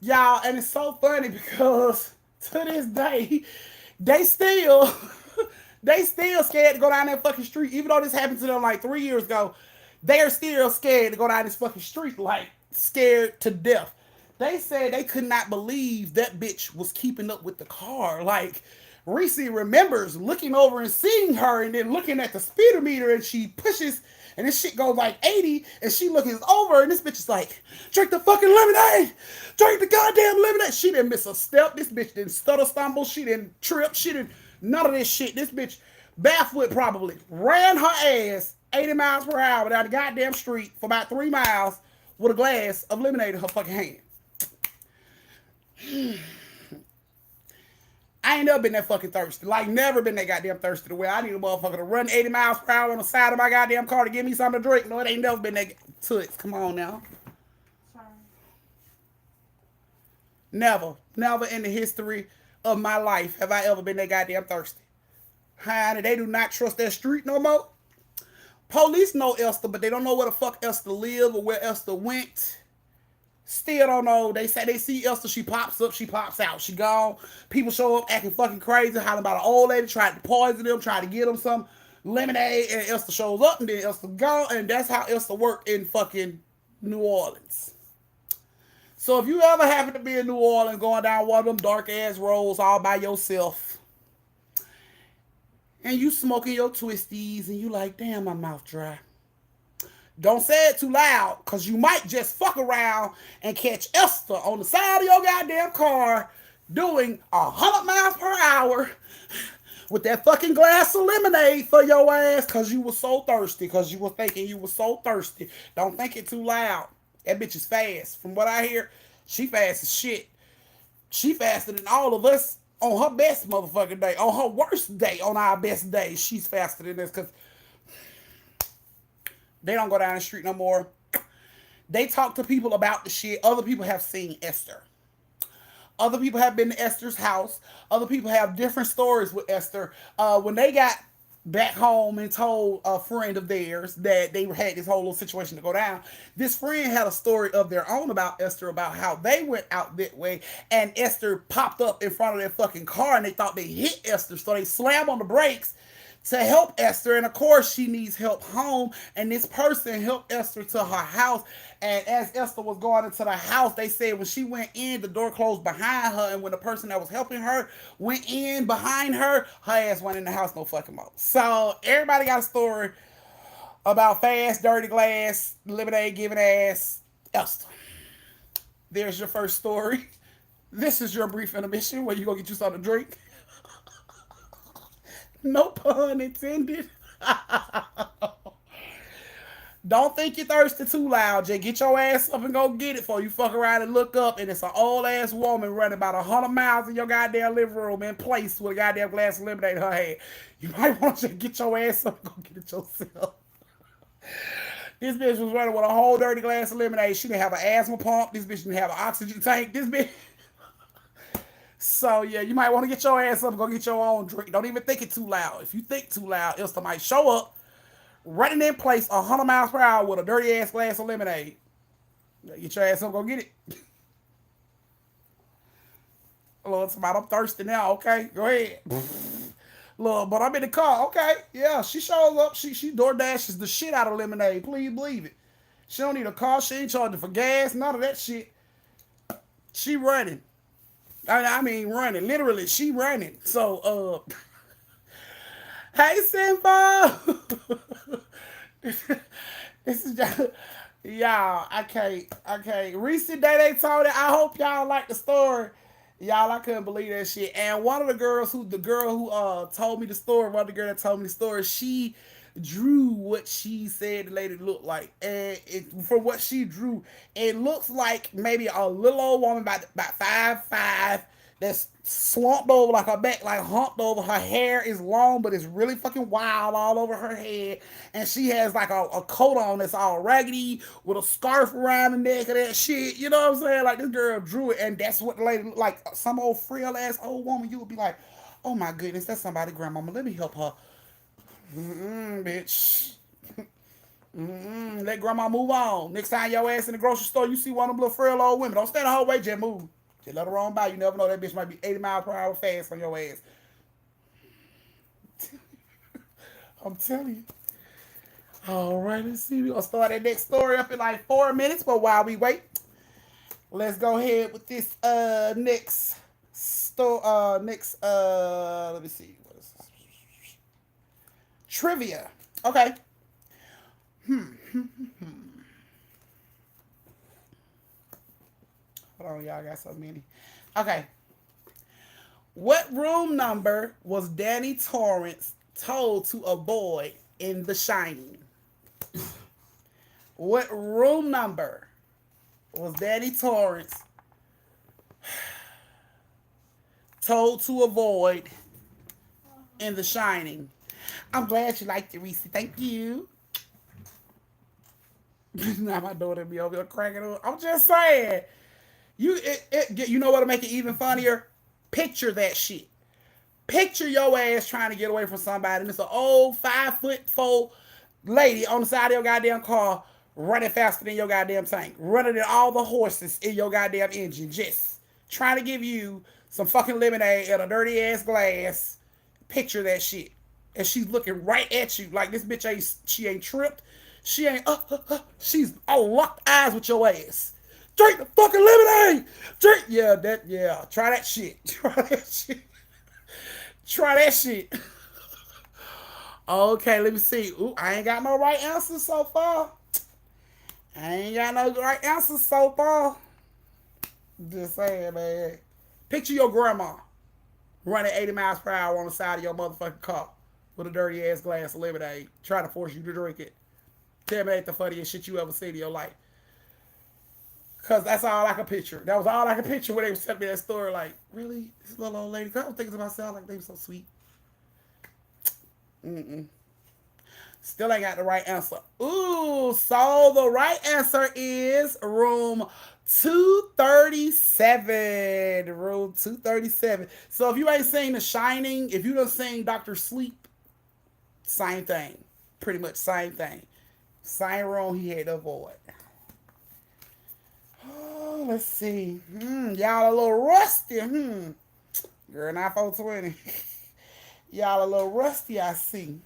y'all, and it's so funny because to this day, they still scared to go down that fucking street. Even though this happened to them like 3 years ago, they're still scared to go down this fucking street, like scared to death. They said they could not believe that bitch was keeping up with the car. Like, Reese remembers looking over and seeing her and then looking at the speedometer and she pushes and this shit goes like 80 and she looking over and this bitch is like, drink the fucking lemonade. Drink the goddamn lemonade. She didn't miss a step. This bitch didn't stutter stumble. She didn't trip. She didn't, none of this shit. This bitch, barefoot probably, ran her ass 80 miles per hour down the goddamn street for about 3 miles with a glass of lemonade in her fucking hand. I ain't never been that fucking thirsty. Like, never been that goddamn thirsty to where I need a motherfucker to run 80 miles per hour on the side of my goddamn car to give me something to drink. No, it ain't never been that toots. Come on now. Sorry. Never. Never in the history of my life have I ever been that goddamn thirsty. Honey, they do not trust that street no more. Police know Esther, but they don't know where the fuck Esther live or where Esther went. Still don't know. They say they see Esther, she pops up, she pops out. She gone. People show up acting fucking crazy, hollering about an old lady, trying to poison them, trying to get them some lemonade, and Esther shows up, and then Esther gone, and that's how Esther worked in fucking New Orleans. So if you ever happen to be in New Orleans going down one of them dark ass roads all by yourself, and you smoking your twisties, and you like, damn, my mouth dry. Don't say it too loud, because you might just fuck around and catch Esther on the side of your goddamn car doing 100 miles per hour with that fucking glass of lemonade for your ass because you were so thirsty, because you were thinking you were so thirsty. Don't think it too loud. That bitch is fast. From what I hear, she fast as shit. She faster than all of us on her best motherfucking day. On her worst day, on our best day, she's faster than us because they don't go down the street no more. They talk to people about the shit. Other people have seen Esther. Other people have been to Esther's house. Other people have different stories with Esther. When they got back home and told a friend of theirs that they had this whole little situation to go down, this friend had a story of their own about Esther, about how they went out that way and Esther popped up in front of their fucking car and they thought they hit Esther, so they slammed on the brakes to help Esther, and of course she needs help home, and this person helped Esther to her house. And as Esther was going into the house, they said when she went in, the door closed behind her, and when the person that was helping her went in behind her, her ass went in the house no fucking more. So everybody got a story about fast, dirty glass, lemonade giving ass Esther. There's your first story. This is your brief intermission where you go get you something to drink. No pun intended. Don't think you're thirsty too loud, Jay. Get your ass up and go get it before you fuck around and look up and it's an old ass woman running about 100 miles in your goddamn living room in place with a goddamn glass of lemonade in her hand. You might want to get your ass up and go get it yourself. This bitch was running with a whole dirty glass of lemonade. She didn't have an asthma pump. This bitch didn't have an oxygen tank. This bitch... So, yeah, you might want to get your ass up and go get your own drink. Don't even think it too loud. If you think too loud, Esther might show up, running in place 100 miles per hour with a dirty ass glass of lemonade. Get your ass up, go get it. Lord, somebody, I'm thirsty now. Okay, go ahead. Lord, but I'm in the car. Okay, yeah, she shows up. She door dashes the shit out of lemonade. Please believe it. She don't need a car. She ain't charging for gas. None of that shit. She running. I mean, running. Literally, she running. So, hey, Simba. This is just, y'all, I can't. Recent day they told it. I hope y'all like the story. Y'all, I couldn't believe that shit. And one of the girls who told me the story, one of the girls that told me the story, she drew what she said the lady looked like. And for what she drew, it looks like maybe a little old woman about 5'5", that's slumped over like her back, like humped over. Her hair is long, but it's really fucking wild all over her head. And she has like a coat on that's all raggedy with a scarf around the neck of that shit. You know what I'm saying? Like, this girl drew it, and that's what the lady looked like. Some old frail ass old woman, you would be like, oh my goodness, that's somebody's grandmama. Let me help her. Bitch. Let grandma move on. Next time your ass in the grocery store, you see one of them little frail old women, don't stand the whole way, just move. Just let her on by. You never know, that bitch might be 80 miles per hour fast on your ass. I'm telling you. All right, let's see. We're going to start that next story up in like 4 minutes, but while we wait, Let's go ahead with this let me see. What is this? Trivia. Okay. Hold on, y'all got so many. Okay. What room number was Danny Torrance told to avoid in The Shining? What room number was Danny Torrance told to avoid in The Shining? I'm glad you liked it, Reese. Thank you. Now my daughter be over there cracking up. I'm just saying. You know what'll make it even funnier? Picture that shit. Picture your ass trying to get away from somebody, and it's an old 5'4" lady on the side of your goddamn car running faster than your goddamn tank, running than all the horses in your goddamn engine, just trying to give you some fucking lemonade in a dirty ass glass. Picture that shit. And she's looking right at you like this bitch ain't tripped. She ain't she's all locked eyes with your ass. Drink the fucking lemonade. Drink. Yeah. Try that shit. Try that shit. Try that shit. Okay, let me see. Ooh, I ain't got no right answers so far. I ain't got no right answers so far. Just saying, man. Picture your grandma running 80 miles per hour on the side of your motherfucking car with a dirty ass glass of lemonade, trying to force you to drink it. Tell me that ain't the funniest shit you ever seen in your life. Cause that's all I could picture. That was all I could picture when they was telling me that story. Like, really? This little old lady? Cause I was thinking to myself, like, they were so sweet. Still ain't got the right answer. Ooh, so the right answer is room 237. Room 237. So if you ain't seen The Shining, if you done seen Dr. Sleep, same thing. Pretty much same thing. Same room he had to avoid. Oh, let's see. Y'all a little rusty. Girl, not 420. Y'all a little rusty, I see.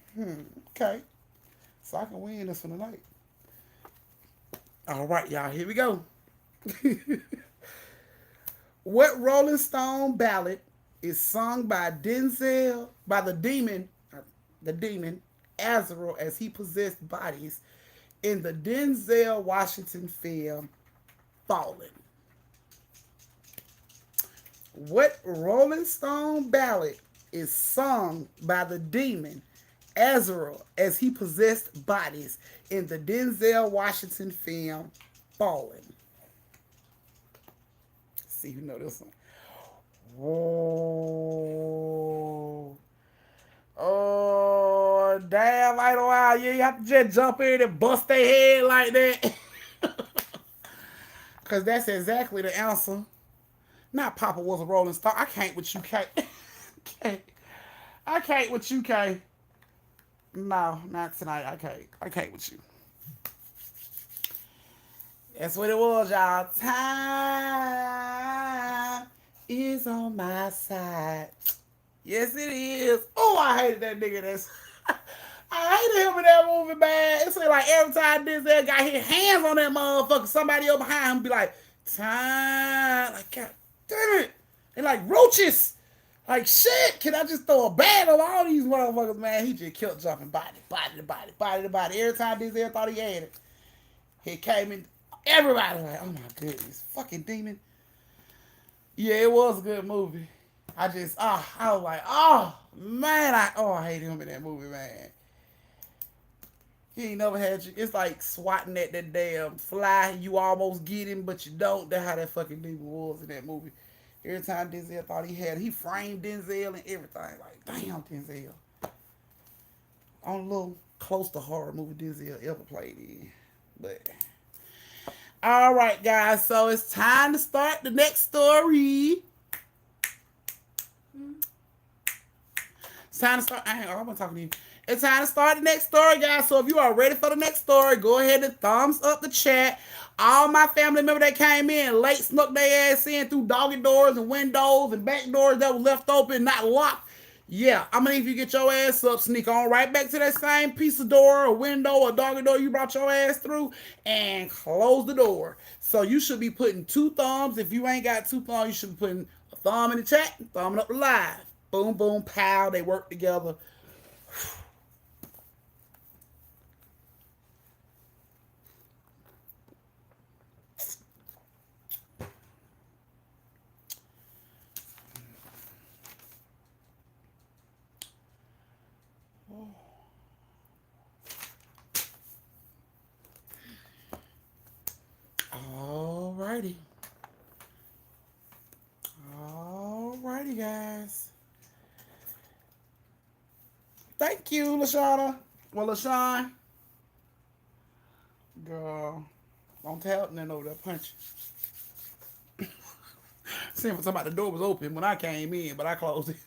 Okay. So I can win this one tonight. All right, y'all. Here we go. What Rolling Stone ballad is sung by the demon Azrael as he possessed bodies in the Denzel Washington film Fallen? What Rolling Stone ballad is sung by the demon Azrael as he possessed bodies in the Denzel Washington film Fallen? Let's see who know this one. Whoa. Oh, damn, I don't know. You have to just jump in and bust their head like that. Because that's exactly the answer. Not Papa was a Rolling Stone. I can't with you, K. I can't with you, K. No, not tonight. I can't with you. That's what it was, y'all. Time is on my side. Yes, it is. Oh, I hated that nigga. I hated him in that movie, man. It's like every time Denzel got his hands on that motherfucker, somebody up behind him be like, time. Like, God damn it. They like roaches. Like, shit. Can I just throw a bag on all these motherfuckers, man? He just kept jumping body to body. Every time Denzel thought he had it, he came in. Everybody like, oh my goodness. Fucking demon. Yeah, it was a good movie. I was like, oh, man, I hate him in that movie, man. He ain't never had you. It's like swatting at that damn fly. You almost get him, but you don't. That's how that fucking demon was in that movie. Every time Denzel thought he framed Denzel and everything. Like, damn, Denzel. On a little close to horror movie Denzel ever played in. But, all right, guys. So it's time to start the next story. It's time to start. I'm not talking to you. It's time to start the next story, guys. So if you are ready for the next story, go ahead and thumbs up the chat. All my family members that came in late snuck their ass in through doggy doors and windows and back doors that were left open, not locked. Yeah, I mean, if you get your ass up, sneak on right back to that same piece of door or window or doggy door you brought your ass through and close the door. So you should be putting two thumbs. If you ain't got two thumbs, you should be putting a thumb in the chat, thumbing up the live. Boom, boom, pow. They work together. Alrighty. Alrighty, guys. Thank you, Lashana. Well, LaShawn, girl, don't tell nothing over there punching. Seeing for somebody the door was open when I came in, but I closed it.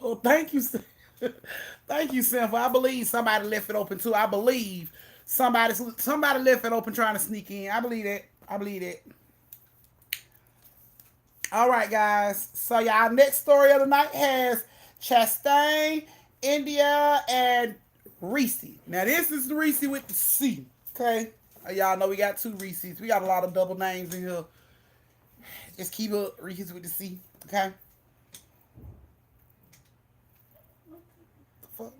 Oh, thank you, thank you, Sinful. I believe somebody left it open too. I believe somebody left it open trying to sneak in. I believe that. I believe that. All right, guys. So y'all next story of the night has Chastain, India, and Reese. Now this is the Reese with the C. Okay. Y'all know we got two Reese's. We got a lot of double names in here. Just keep it Reese with the C. Okay. The fuck?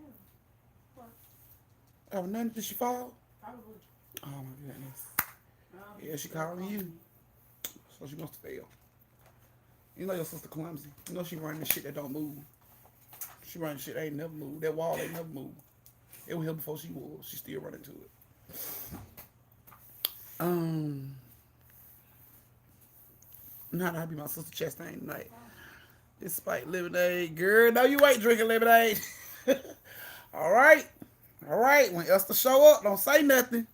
Oh, nothing. Did she fall? Probably. Oh my goodness. Yeah, she calling you. So she must have failed. You know your sister clumsy. You know she running the shit that don't move. She running shit that ain't never moved. That wall ain't never moved. It was here before she was. She still running to it. Not I be my sister Chastain tonight. Despite lemonade, girl, no you ain't drinking lemonade. All right, all right. When Esther show up, don't say nothing.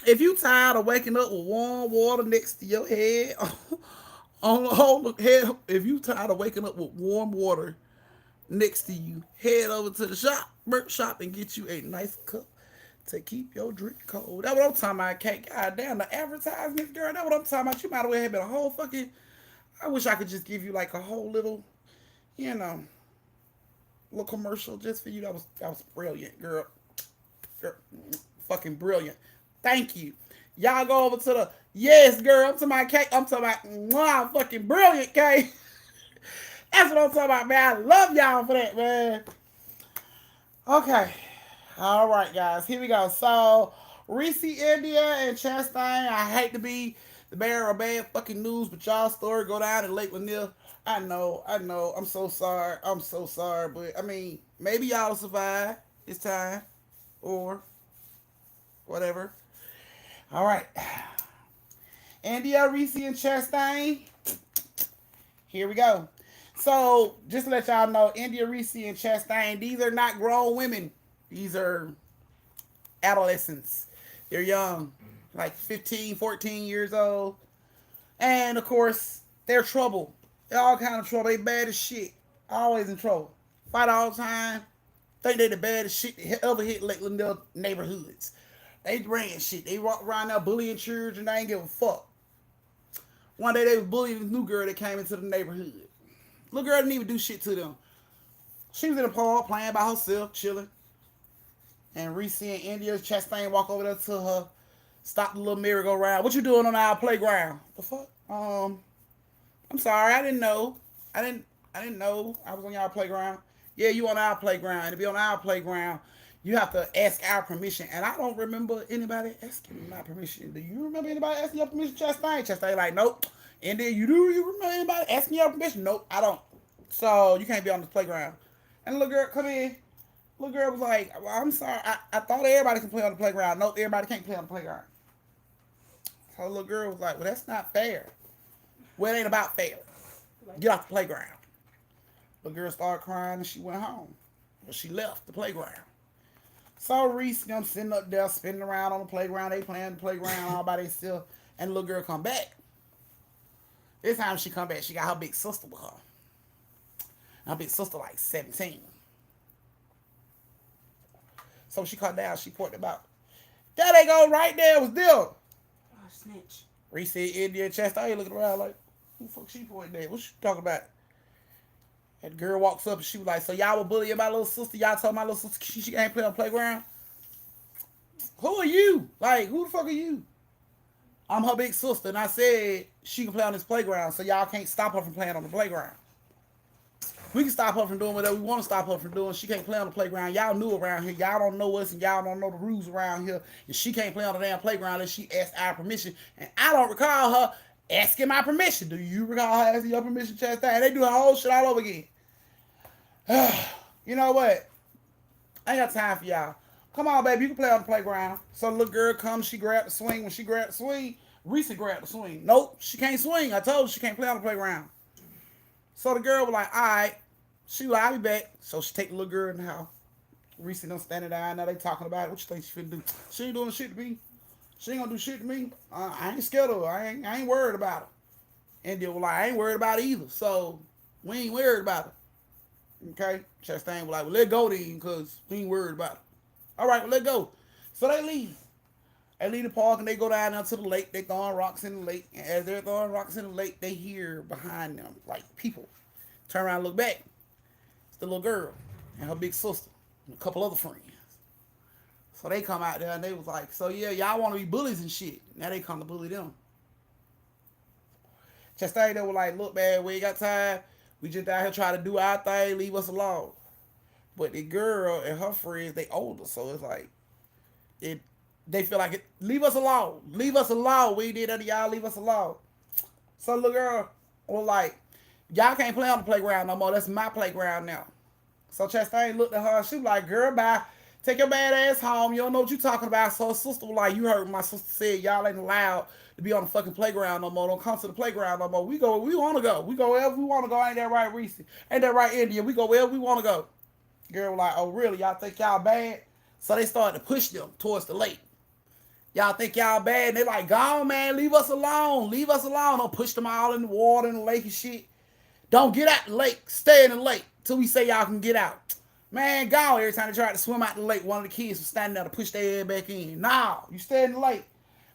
If you tired of waking up with warm water next to your head, on the head, if you tired of waking up with warm water next to you, head over to the merch shop, and get you a nice cup to keep your drink cold. That's what I'm talking about, Kate. God damn, the advertisement, girl. That's what I'm talking about. You might as well have been a whole fucking. I wish I could just give you like a whole little, you know, little commercial just for you. That was brilliant, girl. Girl, fucking brilliant. Thank you. Y'all go over to the yes, girl. I'm talking about Kate. I'm talking about wow, fucking brilliant, Kate. That's what I'm talking about, man. I love y'all for that, man. Okay. All right, guys. Here we go. So, Reese, India, and Chastain. I hate to be the bearer of bad fucking news, but y'all story go down in Lake Lanier. I know. I'm so sorry. But, I mean, maybe y'all will survive this time. Or whatever. All right. India, Reese, and Chastain. Here we go. So, just to let y'all know, India, Reese, and Chastain, these are not grown women. These are adolescents. They're young, like 15, 14 years old. And, of course, they're trouble. They're all kind of trouble. They bad as shit. Always in trouble. Fight all the time. Think they the baddest shit that ever hit Lakeland neighborhoods. They ran shit. They walk around there bullying children. They ain't give a fuck. One day they was bullying this new girl that came into the neighborhood. Little girl didn't even do shit to them. She was in the park playing by herself, chilling. And Reese and India Chastain walk over there to her, stop the little merry-go-round. What you doing on our playground? The fuck? I'm sorry, I didn't know. I didn't know I was on y'all playground. Yeah, you on our playground. And to be on our playground, you have to ask our permission. And I don't remember anybody asking my permission. Do you remember anybody asking your permission, Chastain? Chastain like, nope. And then you remember anybody asking your permission? Nope, I don't. So you can't be on the playground. And the little girl come in. Little girl was like, well, I'm sorry. I thought everybody can play on the playground. Nope, everybody can't play on the playground. So the little girl was like, well, that's not fair. Well, it ain't about fair. Get off the playground. The girl started crying and she went home. Well, she left the playground. So Reese, them sitting up there, spinning around on the playground. They playing the playground all by themselves. And the little girl come back. This time she come back, she got her big sister with her. Her big sister like 17. So she called down, she pointed about. There they go, right there, it was them. Oh, snitch. Reese said India Chastain looking around like, who the fuck she pointing at? What she talking about? And the girl walks up and she was like, so y'all were bullying my little sister? Y'all told my little sister she can't play on the playground? Who are you? Like, who the fuck are you? I'm her big sister, and I said she can play on this playground, so y'all can't stop her from playing on the playground. We can stop her from doing whatever we want to stop her from doing. She can't play on the playground. Y'all new around here. Y'all don't know us, and y'all don't know the rules around here. And she can't play on the damn playground unless she asks our permission. And I don't recall her asking my permission. Do you recall her asking your permission, Chastain? They do the whole shit all over again. You know what? I ain't got time for y'all. Come on, baby, you can play on the playground. So the little girl comes, she grabbed the swing. When she grabbed the swing, Reese grabbed the swing. Nope, she can't swing. I told her she can't play on the playground. So the girl was like, all right. She like, I'll be back. So she take the little girl in the house. Reese them standing down. Now they talking about it. What you think she finna do? She ain't doing shit to me. She ain't gonna do shit to me. I ain't scared of her. I ain't worried about her. And they were like, I ain't worried about it either. So we ain't worried about it. Okay? Chastain was like, well, let go then, because we ain't worried about it. All right, well, let go. So they leave. They leave the park and they go down to the lake. They throwing rocks in the lake. And as they're throwing rocks in the lake, they hear behind them, like, people. Turn around and look back. It's the little girl and her big sister and a couple other friends. So they come out there and they was like, so yeah, y'all want to be bullies and shit. Now they come to bully them. Chastain, they were like, look, man, we ain't got time. We just out here trying to do our thing. Leave us alone. But the girl and her friends, they older. So it's like, they feel like, leave us alone. Leave us alone. We did that to y'all. Leave us alone. So the little girl was like, y'all can't play on the playground no more. That's my playground now. So Chastain looked at her. She was like, girl, bye. Take your bad ass home. You don't know what you talking about. So her sister was like, you heard what my sister said. Y'all ain't allowed to be on the fucking playground no more. Don't come to the playground no more. We go where we want to go. We go wherever we want to go. Ain't that right, Reese? Ain't that right, India? We go wherever we want to go. Girl was like, oh, really? Y'all think y'all bad? So they started to push them towards the lake. Y'all think y'all bad? And they like, go on, man. Leave us alone. Leave us alone. Don't push them all in the water and the lake and shit. Don't get out the lake. Stay in the lake till we say y'all can get out. Man, go. Every time they tried to swim out the lake, one of the kids was standing there to push their head back in. No, you stay in the lake.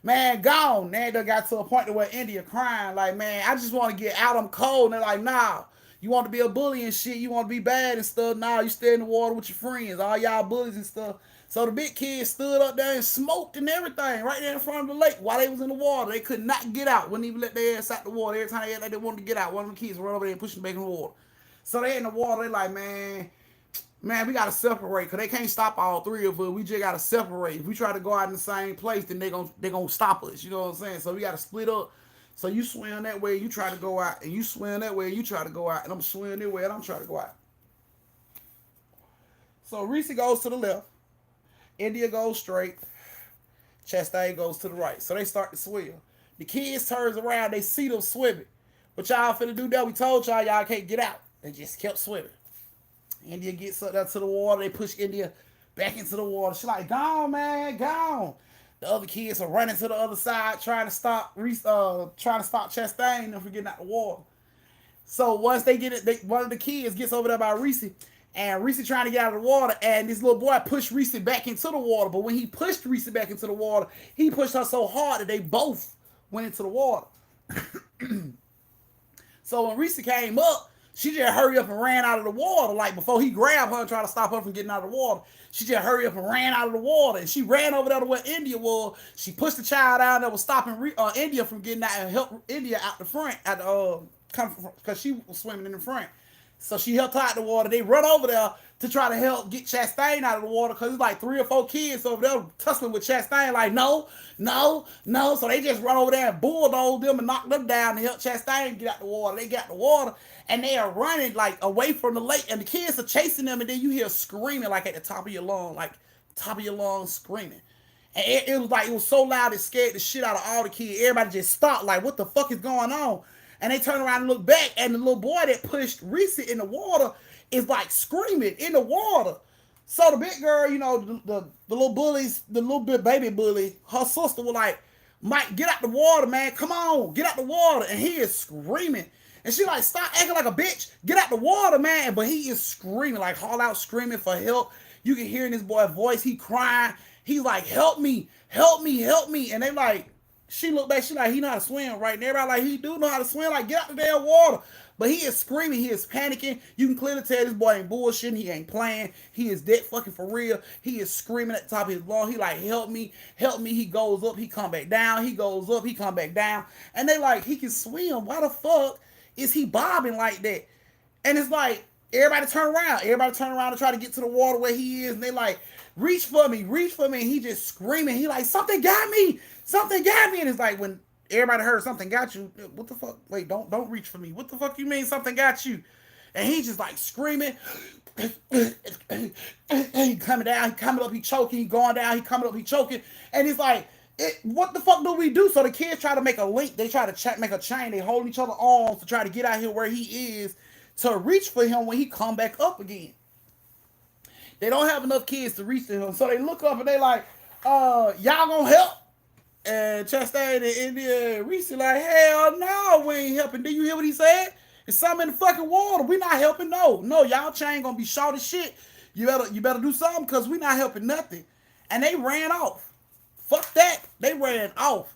Man, gone. Then they got to a point where India crying, like, man, I just want to get out. I'm cold. And they're like, nah. You want to be a bully and shit. You want to be bad and stuff. Nah, you stay in the water with your friends. All y'all bullies and stuff. So the big kids stood up there and smoked and everything right there in front of the lake while they was in the water. They could not get out. Wouldn't even let their ass out the water. Every time they wanted to get out, one of the kids run over there and push them back in the water. So they in the water. They like, man, we got to separate because they can't stop all three of us. We just got to separate. If we try to go out in the same place, then they gonna stop us. You know what I'm saying? So we got to split up. So you swim that way, you try to go out. And you swim that way, you try to go out. And I'm swimming that way, and I'm trying to go out. So Reese goes to the left. India goes straight. Chastain goes to the right. So they start to swim. The kids turns around. They see them swimming. What y'all finna do now? We told y'all can't get out. They just kept swimming. India gets up there to the water. They push India back into the water. She like, gone, man, gone. The other kids are running to the other side, trying to stop Chastain from getting out the water. So once they get it, one of the kids gets over there by Reese, and Reese trying to get out of the water, and this little boy pushed Reese back into the water. But when he pushed Reese back into the water, he pushed her so hard that they both went into the water. So when Reese came up, she just hurried up and ran out of the water. Like before he grabbed her and tried to stop her from getting out of the water, she just hurried up and ran out of the water. And she ran over there to where India was. She pushed the child out that was stopping India from getting out and helped India out the front at the because she was swimming in the front. So she helped her out the water. They run over there to try to help get Chastain out of the water because it's like 3 or 4 kids over there tussling with Chastain. Like, no. So they just run over there and bulldoze them and knock them down and help Chastain get out the water. They get out the water and they are running like away from the lake, and the kids are chasing them, and then you hear screaming like at the top of your lungs, screaming. And it was like, it was so loud it scared the shit out of all the kids. Everybody just stopped like, what the fuck is going on? And they turn around and look back, and the little boy that pushed Reese in the water is like screaming in the water. So the big girl, you know, the little bullies, the little bit baby bully, her sister was like, Mike, get out the water, man. Come on, get out the water. And he is screaming. And she like, stop acting like a bitch. Get out the water, man. But he is screaming, like all out screaming for help. You can hear in his boy's voice, he crying. He's like, help me. And they like, she looked back, she like, he know how to swim, right? And everybody like, he do know how to swim. Like, get out the damn water. But he is screaming, he is panicking. You can clearly tell this boy ain't bullshitting, he ain't playing. He is dead fucking for real. He is screaming at the top of his lungs. He like, help me, help me. He goes up, he come back down. He goes up, he come back down. And they like, he can swim. Why the fuck is he bobbing like that? And it's like, everybody turn around. Everybody turn around to try to get to the water where he is. And they like, reach for me, reach for me. And he just screaming. He like, something got me. Something got me. And it's like, when everybody heard something got you, what the fuck? Wait, don't reach for me. What the fuck you mean something got you? And he just like screaming. He coming down, he coming up, he choking, he going down, he coming up, he choking. And it's like, what the fuck do we do? So the kids try to make a link. They try to make a chain. They hold each other arms to try to get out here where he is to reach for him when he come back up again. They don't have enough kids to reach to him. So they look up and they like, y'all gonna help? And Chastain and India and Reese like, hell no, we ain't helping. Did you hear what he said? It's something in the fucking water. We not helping. No, y'all chain gonna be short as shit. You better do something because we not helping nothing. And they ran off. Fuck that. They ran off.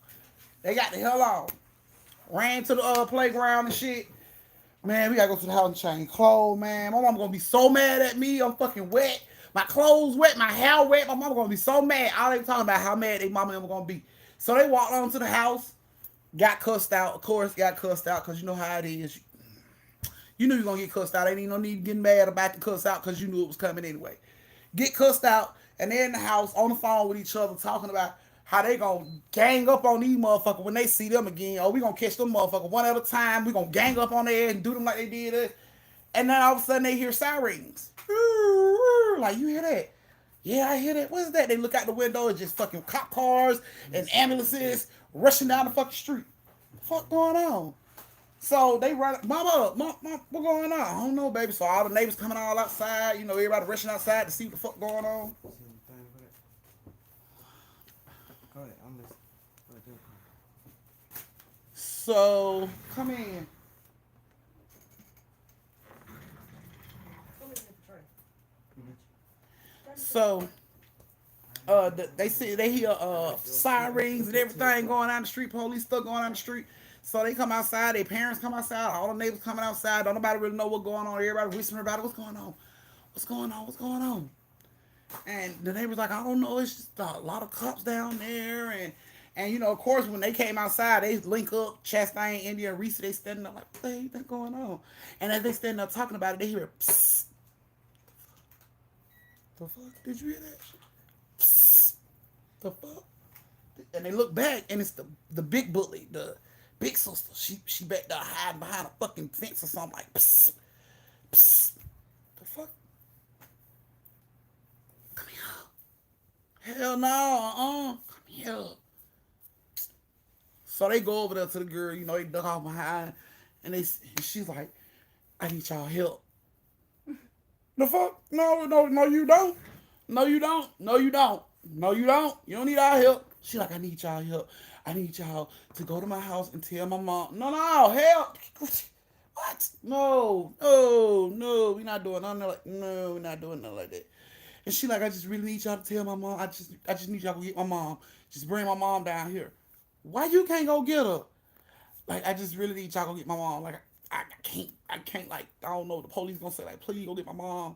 They got the hell on. Ran to the playground and shit. Man, we gotta go to the house and change clothes, man. My mama gonna be so mad at me. I'm fucking wet. My clothes wet, my hair wet. My mama gonna be so mad. All they talking about how mad they mama and them gonna be. So they walked on to the house, got cussed out. Of course, got cussed out because you know how it is. You knew you were going to get cussed out. Ain't even no need getting mad about the cuss out because you knew it was coming anyway. Get cussed out, and they're in the house on the phone with each other talking about how they going to gang up on these motherfuckers when they see them again. Oh, we going to catch them motherfuckers one at a time. We going to gang up on their ass and do them like they did us. And then all of a sudden they hear sirens. Like, you hear that? Yeah, I hear that. What's that? They look out the window, it's just fucking cop cars and ambulances rushing down the fucking street. What the fuck going on? So they run, mama, what going on? I don't know, baby. So all the neighbors coming all outside, you know, everybody rushing outside to see what the fuck going on. Go ahead, I'm listening. So, come in. So, they hear sirens and everything going down the street, police stuff going down the street. So they come outside, their parents come outside, all the neighbors coming outside. Don't nobody really know what's going on. Everybody whispering about it. What's going on? What's going on? What's going on? And the neighbor's like, I don't know. It's just a lot of cops down there. And you know, of course, when they came outside, they link up, Chastain, India, and Reese, they standing there like, what the hell is going on? And as they standing there talking about it, they hear, psst. The fuck? Did you hear that shit? Psst. The fuck? And they look back, and it's the big bully, the big sister. She back there hiding behind a fucking fence or something like, psst. Psst. The fuck? Come here. Hell no, Come here. So they go over there to the girl, you know, they duck off behind, and she's like, I need y'all help. The fuck? No, you don't. No, you don't. No, you don't. No, you don't. You don't need our help. She like, I need y'all help. I need y'all to go to my house and tell my mom. No, help. What? No. We're not doing nothing like, no, we're not doing nothing like that. And she like, I just really need y'all to tell my mom. I just need y'all to get my mom. Just bring my mom down here. Why you can't go get her? Like, I just really need y'all to go get my mom. Like, I can't, like, I don't know, the police gonna say, like, please go get my mom.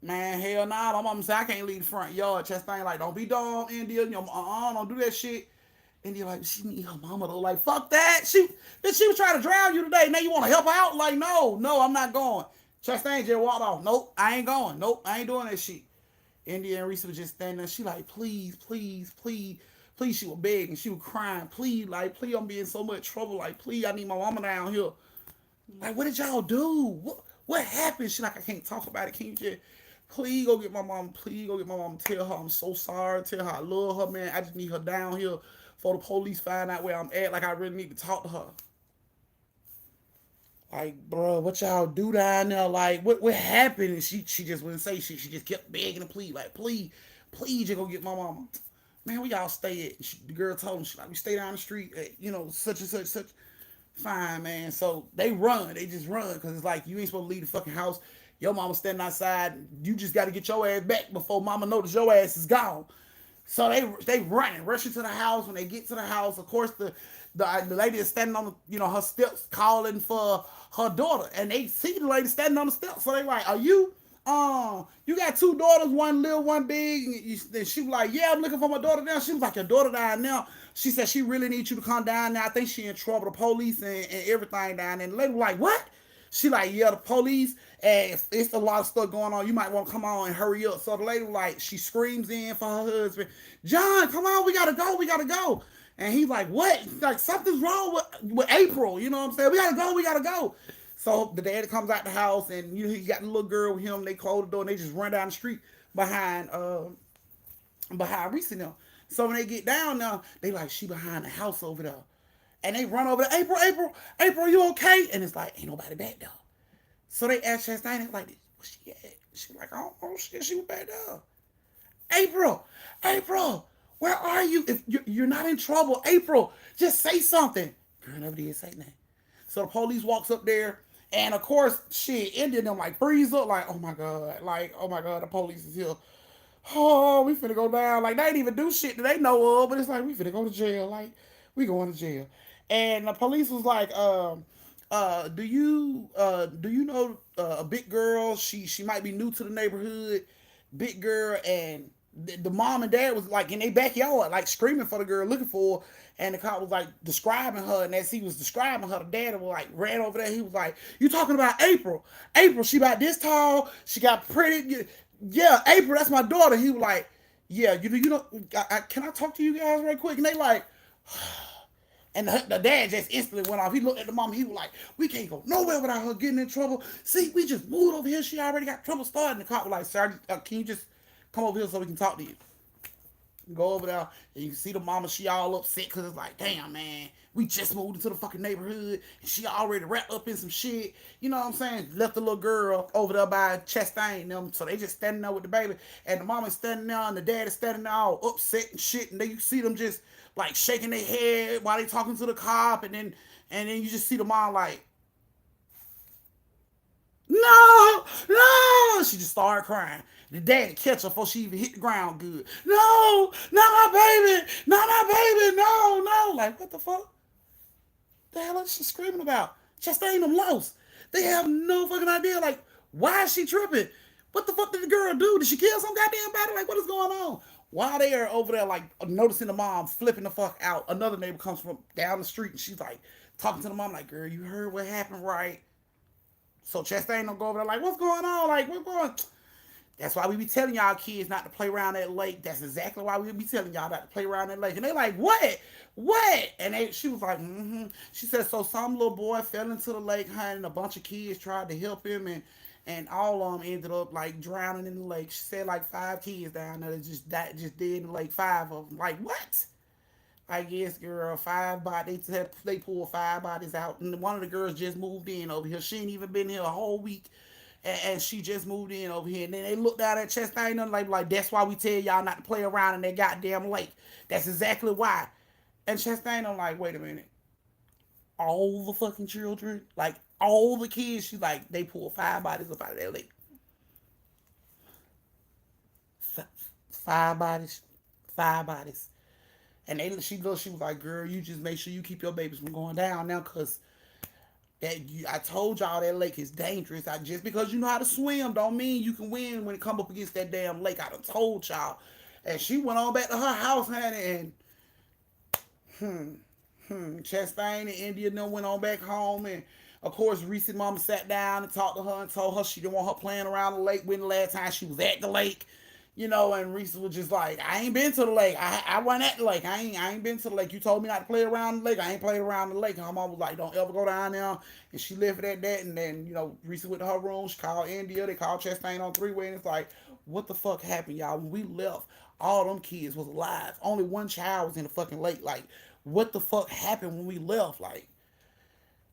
Man, hell nah, my mama say, I can't leave the front yard. Chastain like, don't be dumb, India, don't do that shit. India like, she need her mama though. Like, fuck that. She was trying to drown you today. Now you want to help her out? Like, no, I'm not going. Chastain just walked off. Nope, I ain't going. Nope, I ain't doing that shit. India and Reese was just standing there. She like, please. She was begging. She was crying. Please, I'm being so much trouble. Like, please, I need my mama down here. Like, what did y'all do? What happened? She like, I can't talk about it. Can you just please go get my mom? Please go get my mom. Tell her I'm so sorry. Tell her I love her, man. I just need her down here for the police find out where I'm at. Like, I really need to talk to her. Like, bro, what y'all do down there? Like, what happened? And she just wouldn't say shit. She just kept begging and pleading. Like, please, just go get my mama. Man, we all stay at. The girl told him, she like, we stay down the street at, such and such. Fine, man. So they run. They just run because it's like, you ain't supposed to leave the fucking house. Your mama standing outside. You just got to get your ass back before mama notice your ass is gone. So they running, rushing to the house. When they get to the house, of course, the the lady is standing on the, her steps calling for her daughter, and they see the lady standing on the steps. So they like, are you? You got two daughters, one little, one big. And she was like, yeah, I'm looking for my daughter now. She was like, your daughter died now. She said she really needs you to come down now. I think she in trouble. The police and everything down there. And the lady was like, what? She like, yeah, the police, and it's a lot of stuff going on. You might want to come on and hurry up. So the lady was like, she screams in for her husband, John, come on, we gotta go, we gotta go. And he's like, what? Like, something's wrong with April. You know what I'm saying? We gotta go, we gotta go. So the dad comes out the house, and he got the little girl with him. They close the door, and they just run down the street behind Reese and them. So when they get down now, they like, she behind the house over there. And they run over there, April, you okay? And it's like, ain't nobody back there. So they ask Chastain, like, where she at? She like, I don't know, shit, she was back there. April, where are you? If you're not in trouble, April, just say something. Girl never did say nothing. So the police walks up there, and of course, shit, Indian them like freeze up, like, oh my god, the police is here. Oh, we finna go down. Like, they ain't even do shit that they know of, but it's like, we finna go to jail. Like, we going to jail. And the police was like, do you know a big girl? She might be new to the neighborhood, big girl, and the mom and dad was like in their backyard, like screaming for the girl, looking for her. And the cop was like describing her, and as he was describing her, the dad was like ran over there. He was like, "You talking about April? April, she about this tall. She got pretty. Yeah, April, that's my daughter." He was like, "Yeah, you know, can I talk to you guys right quick?" And they like. And the dad just instantly went off. He looked at the mom. He was like, we can't go nowhere without her getting in trouble. See, we just moved over here. She already got trouble started. And the cop was like, sir, can you just come over here so we can talk to you? Go over there, and you can see the mama. She all upset because it's like, damn, man, we just moved into the fucking neighborhood, and she already wrapped up in some shit. You know what I'm saying? Left the little girl over there by Chastain and them, so they just standing there with the baby, and the mama's standing there, and the dad is standing there all upset and shit, and then you see them just like shaking their head while they talking to the cop, and then you just see the mom like, no, she just started crying. The dad catch her before she even hit the ground good. No, not my baby, no. Like, what the fuck? The hell is she screaming about? Chastain them lost. They have no fucking idea, like, why is she tripping? What the fuck did the girl do? Did she kill some goddamn body? Like, what is going on? While they are over there, like, noticing the mom flipping the fuck out, another neighbor comes from down the street, and she's like, talking to the mom, like, girl, you heard what happened, right? So Chastain don't go over there like, what's going on? Like, what's going? That's why we be telling y'all kids not to play around that lake. That's exactly why we be telling y'all not to play around that lake. And they like, what? And she was like, mm-hmm. She said, so some little boy fell into the lake, honey, and a bunch of kids tried to help him, and all of them ended up like drowning in the lake. She said like 5 kids down there that just died, just dead in the lake. 5 of them. Like, what? I guess, girl, 5 bodies. They pulled 5 bodies out, and one of the girls just moved in over here. She ain't even been here a whole week, and she just moved in over here. And then they looked down at Chastain and like, that's why we tell y'all not to play around in that goddamn lake. That's exactly why. And Chastain, I'm like, wait a minute. All the fucking children, like all the kids, she's like, they pulled 5 bodies up out of that lake. 5 bodies, 5 bodies. And she was like, girl, you just make sure you keep your babies from going down now, because I told y'all that lake is dangerous. Just because you know how to swim don't mean you can win when it come up against that damn lake. I done told y'all. And she went on back to her house, honey, and Chastain and India and them went on back home. And of course, Reese's mama sat down and talked to her and told her she didn't want her playing around the lake when the last time she was at the lake. You know, and Reese was just like, I ain't been to the lake. I wasn't at the lake. I ain't been to the lake. You told me not to play around the lake. I ain't played around the lake. And her mom was like, don't ever go down there. And she left it at that. And then, you know, Reese went to her room. She called India. They called Chastain on 3-way. And it's like, what the fuck happened, y'all? When we left, all them kids was alive. Only one child was in the fucking lake. Like, what the fuck happened when we left? Like,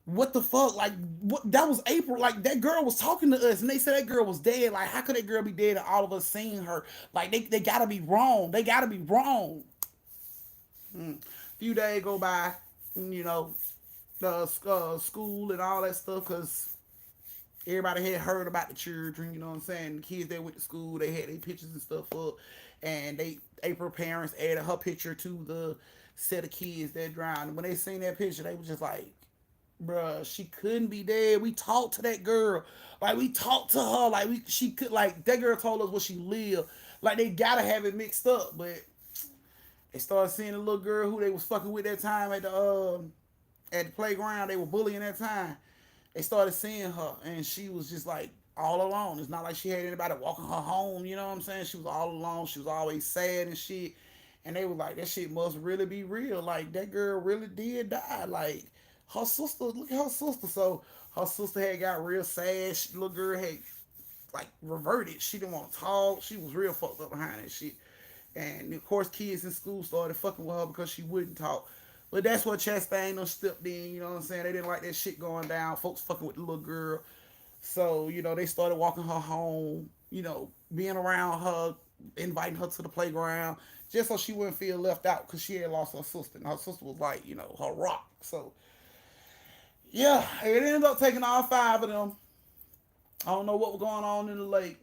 what the fuck? Like, what? That was April. Like, that girl was talking to us, and they said that girl was dead. Like, how could that girl be dead and all of us seeing her? Like, they gotta be wrong. They gotta be wrong. Few days go by, and, you know, the school and all that stuff, because everybody had heard about the children, you know what I'm saying? The kids that went to school, they had their pictures and stuff up, and April parents added her picture to the set of kids that drowned. And when they seen that picture, they was just like, bruh, she couldn't be dead. We talked to that girl. Like, we talked to her. Like, she could, like, that girl told us where she lived. Like, they gotta have it mixed up. But they started seeing the little girl who they was fucking with that time at the playground. They were bullying that time. They started seeing her, and she was just like all alone. It's not like she had anybody walking her home. You know what I'm saying? She was all alone. She was always sad and shit. And they were like, that shit must really be real. Like, that girl really did die. Like, her sister, look at her sister. So her sister had got real sad. Little girl had like reverted. She didn't want to talk. She was real fucked up behind that shit. And of course, kids in school started fucking with her because she wouldn't talk. But that's what Chastain done stepped in, you know what I'm saying? They didn't like that shit going down. Folks fucking with the little girl. So, they started walking her home, being around her, inviting her to the playground, just so she wouldn't feel left out because she had lost her sister. And her sister was like, her rock. So, yeah, it ended up taking all five of them. I don't know what was going on in the lake.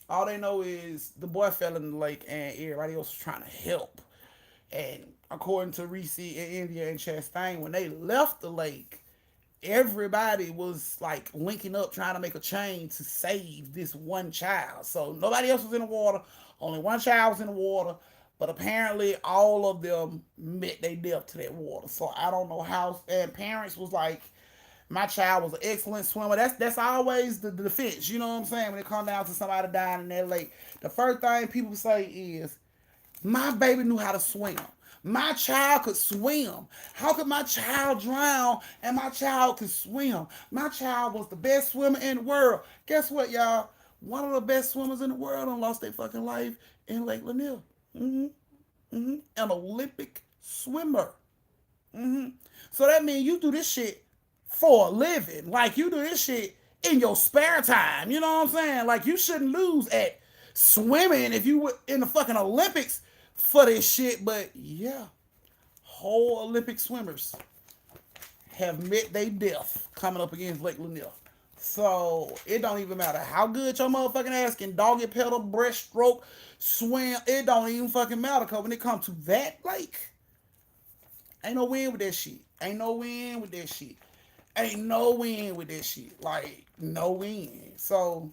All they know is the boy fell in the lake and everybody else was trying to help. And according to Reese and India and Chastain, when they left the lake, everybody was like linking up trying to make a chain to save this one child. So nobody else was in the water. Only one child was in the water. But apparently all of them met their death to that water. So I don't know how. And parents was like, my child was an excellent swimmer. That's always the defense. You know what I'm saying? When it comes down to somebody dying in that lake, the first thing people say is, my baby knew how to swim. My child could swim. How could my child drown and my child could swim? My child was the best swimmer in the world. Guess what, y'all? One of the best swimmers in the world and lost their fucking life in Lake Lanier. An Olympic swimmer. So that means you do this shit for a living. Like, you do this shit in your spare time. You know what I'm saying? Like, you shouldn't lose at swimming if you were in the fucking Olympics for this shit. But yeah, whole Olympic swimmers have met their death coming up against Lake Lanier. So it don't even matter how good your motherfucking ass can doggy pedal, breaststroke, swim. It don't even fucking matter, because when it comes to that lake, ain't no win with that shit. Ain't no win with that shit. Ain't no win with that shit. Like, no win. So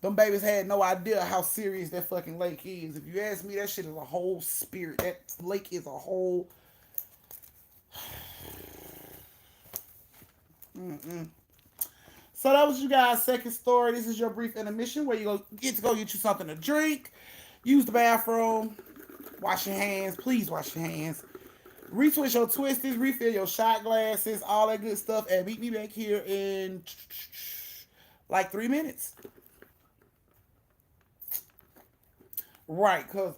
them babies had no idea how serious that fucking lake is. If you ask me, that shit is a whole spirit. That lake is a whole... So that was you guys' second story. This is your brief intermission where you get to go get you something to drink, use the bathroom, wash your hands. Please wash your hands. Retwist your twisties, refill your shot glasses, all that good stuff, and meet me back here in like 3 minutes. Right, because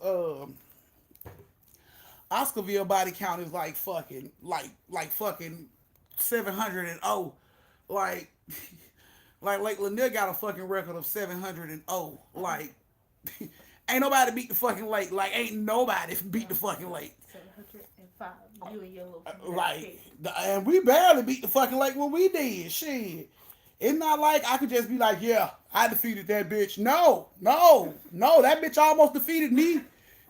Oscarville body count is like fucking 700 and oh. Like Lake Lanier got a fucking record of 700 and oh. Like, ain't nobody beat the fucking lake. Like, ain't nobody beat the fucking lake. 705. You and your little like, and we barely beat the fucking lake when we did. Shit. It's not like I could just be like, yeah, I defeated that bitch. No. That bitch almost defeated me.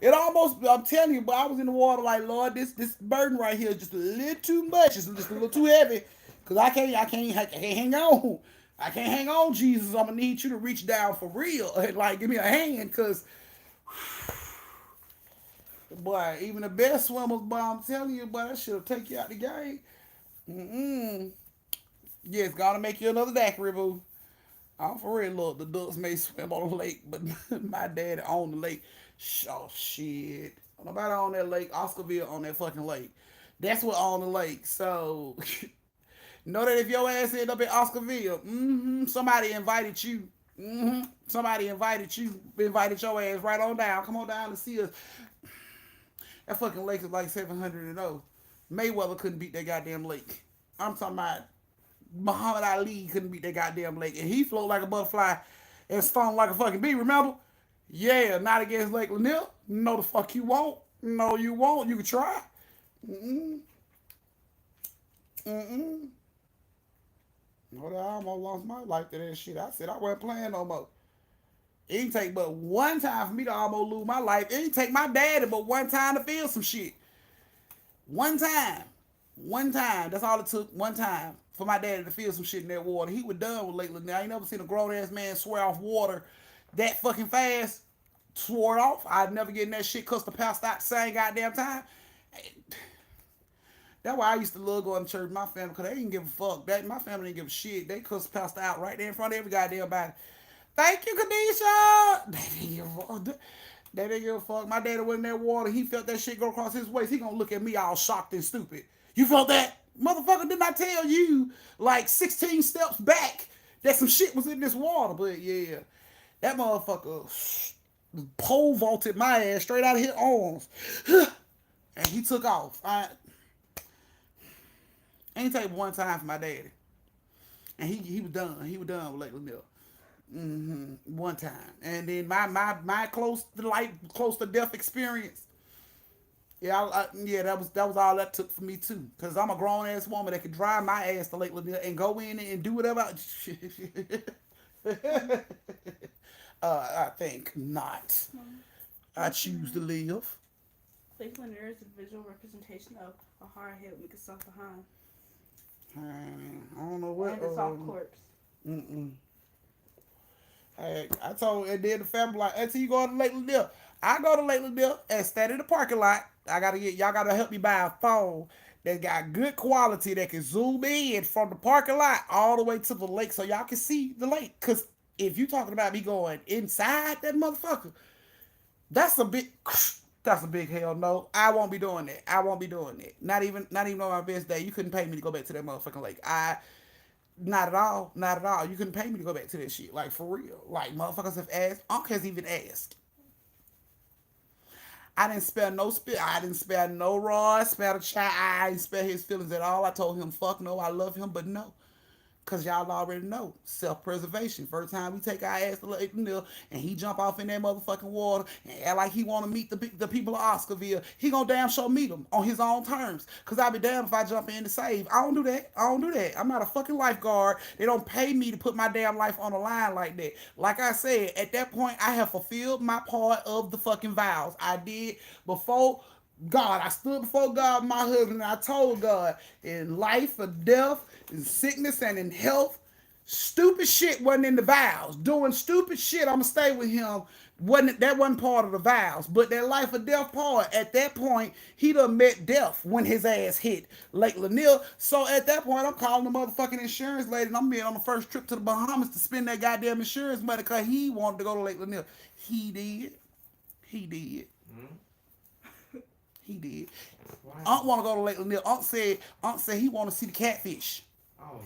It almost, I'm telling you, but I was in the water like, Lord, this burden right here is just a little too much. It's just a little too heavy. Because I can't hang on. I can't hang on, Jesus. I'm going to need you to reach down for real. And like, give me a hand. Because, boy, even the best swimmers, boy, I'm telling you, boy, that shit'll take you out the game. Yeah, it's gonna make you another daiquiri, boo. I'm for real, look, the ducks may swim on the lake, but my daddy owned the lake. Oh, shit. Nobody on that lake. Oscarville on that fucking lake. That's what on the lake. So, know that if your ass end up at Oscarville, somebody invited you. Somebody invited you. Invited your ass right on down. Come on down to see us. That fucking lake is like 700 and oh. Mayweather couldn't beat that goddamn lake. I'm talking about Muhammad Ali couldn't beat that goddamn lake. And he float like a butterfly and stung like a fucking bee, remember? Yeah, not against Lake Lanier. No, the fuck you won't. No, you won't. You can try. No, I almost lost my life to that shit. I said I wasn't playing no more. It didn't take but one time for me to almost lose my life. It didn't take my daddy but one time to feel some shit. One time. One time. That's all it took. One time for my daddy to feel some shit in that water. He was done with Lake Lanier. I ain't never seen a grown ass man swear off water that fucking fast. Swore it off. I'd never get in that shit cause the pastor out the same goddamn time. That's why I used to love going to church with my family, because they didn't give a fuck. That my family didn't give a shit. They cuss the pastor out right there in front of every goddamn body. Thank you, Kadisha. They didn't give a fuck. They didn't give a fuck. My daddy was in that water. He felt that shit go across his waist. He gonna look at me all shocked and stupid. You felt that? Motherfucker, didn't I tell you like 16 steps back that some shit was in this water? But yeah, that motherfucker pole vaulted my ass straight out of his arms. And he took off. I ain't take one time for my daddy. And he was done. He was done with Lake Lanier. One time. And then my close to death experience. Yeah, yeah, that was all that took for me too. Cause I'm a grown ass woman that could drive my ass to Lake Lanier and go in and do whatever. I think not. I choose to live. Lake Lanier is a visual representation of a hard head with a soft behind. I don't know what. And a soft corpse. I told, and then the family like, until you go to Lake Lanier, I go to Lake Lanier and stand in the parking lot. Y'all gotta help me buy a phone that got good quality that can zoom in from the parking lot all the way to the lake so y'all can see the lake. Cause if you talking about me going inside that motherfucker, that's a big hell no. I won't be doing that. I won't be doing that. Not even on my best day. You couldn't pay me to go back to that motherfucking lake. Not at all. Not at all. You couldn't pay me to go back to that shit. Like, for real. Like, motherfuckers have asked. Unc has even asked. I didn't spare no raw, spare the child. I didn't spare his feelings at all. I told him, fuck no, I love him, but no. Because y'all already know. Self-preservation. First time we take our ass to Lake Lanier and he jump off in that motherfucking water and act like he want to meet the people of Oscarville, he gonna damn sure meet them on his own terms. Because I be damned if I jump in to save. I don't do that. I'm not a fucking lifeguard. They don't pay me to put my damn life on the line like that. Like I said, at that point, I have fulfilled my part of the fucking vows. I did before God. I stood before God, my husband, and I told God, in life or death, in sickness and in health, stupid shit wasn't in the vows. Doing stupid shit, I'ma stay with him. That wasn't part of the vows. But that life or death part, at that point, he done met death when his ass hit Lake Lanier. So at that point, I'm calling the motherfucking insurance lady, and I'm being on the first trip to the Bahamas to spend that goddamn insurance money because he wanted to go to Lake Lanier. He did. He did. He did. Wow. Unc want to go to Lake Lanier. Unc said he want to see the catfish. Oh,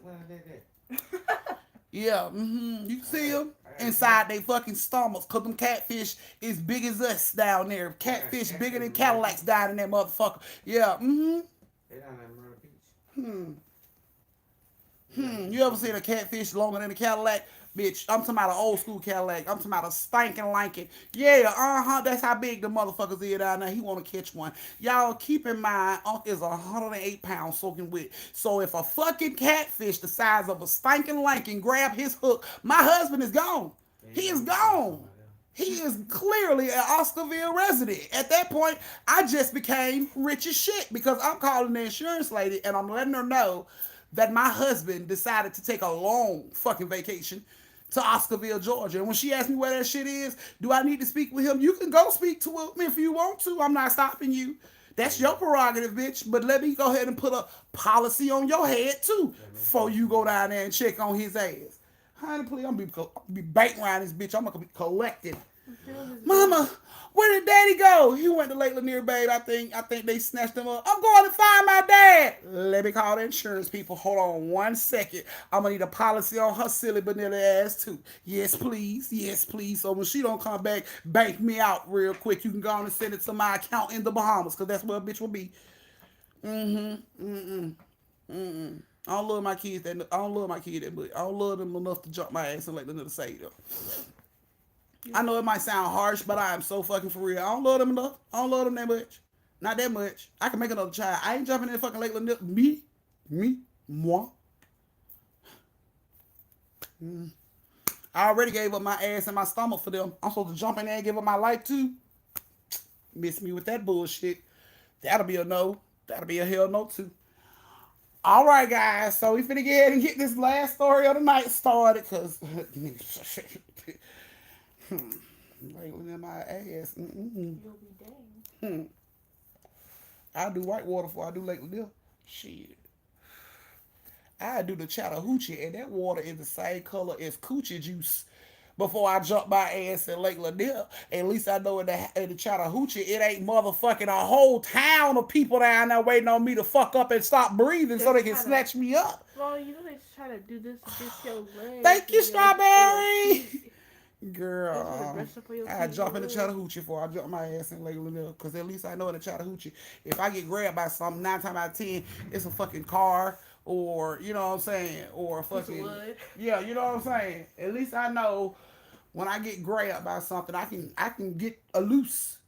when I did that. Yeah, you can see them inside they fucking stomachs, cause them catfish is big as us down there. Catfish bigger than Cadillacs down in that motherfucker. Yeah, They down at Myrtle Beach. You ever seen a catfish longer than a Cadillac? Bitch, I'm talking about an old school Cadillac. I'm talking about a stinking Lincoln. Yeah, that's how big the motherfuckers is down there. He want to catch one. Y'all keep in mind, Unc is 108 pounds soaking wet. So if a fucking catfish the size of a stinking Lincoln grab his hook, my husband is gone. He is gone. He is clearly an Oscarville resident. At that point, I just became rich as shit because I'm calling the insurance lady and I'm letting her know that my husband decided to take a long fucking vacation to Oscarville, Georgia. And when she asked me where that shit is, do I need to speak with him? You can go speak to him if you want to. I'm not stopping you. That's your prerogative, bitch. But let me go ahead and put a policy on your head, too, before you go down there and check on his ass. Honey, please, I'm going to be bank around this bitch. I'm going to be collecting. Mama, where did daddy go? He went to Lake Lanier, babe. I think they snatched him up. I'm going to find my dad. Let me call the insurance people. Hold on 1 second. I'm going to need a policy on her silly vanilla ass too. Yes, please. Yes, please. So when she don't come back, bank me out real quick. You can go on and send it to my account in the Bahamas because that's where a bitch will be. I don't love my kids that much. I don't love them enough to jump my ass and Lake Lanier to save them. I know it might sound harsh, but I am so fucking for real. I don't love them enough. I don't love them that much. Not that much. I can make another child. I ain't jumping in the fucking Lake Lanier. Moi. I already gave up my ass and my stomach for them. I'm supposed to jump in there and give up my life too. Miss me with that bullshit. That'll be a no. That'll be a hell no too. All right, guys. So we finna get ahead and get this last story of the night started, cause lately in my ass. You'll be dang. Hmm. I do white water before I do Lake Lanier. Shit. I do the Chattahoochee, and that water is the same color as coochie juice. Before I jump my ass in Lake Lanier, at least I know in the Chattahoochee, it ain't motherfucking a whole town of people down there waiting on me to fuck up and stop breathing so they can snatch me up. Well, you know they just try to do this to get your legs. Thank you, and Strawberry. That's Girl, what dress up for your I feet, jump in the your legs. Chattahoochee before I jump my ass in Lake Lanier. Because at least I know in the Chattahoochee, if I get grabbed by something, 9 times out of 10, it's a fucking car or, you know what I'm saying, or a Piece of fucking, wood. yeah, you know what I'm saying. At least I know when I get grabbed by something, I can get a loose.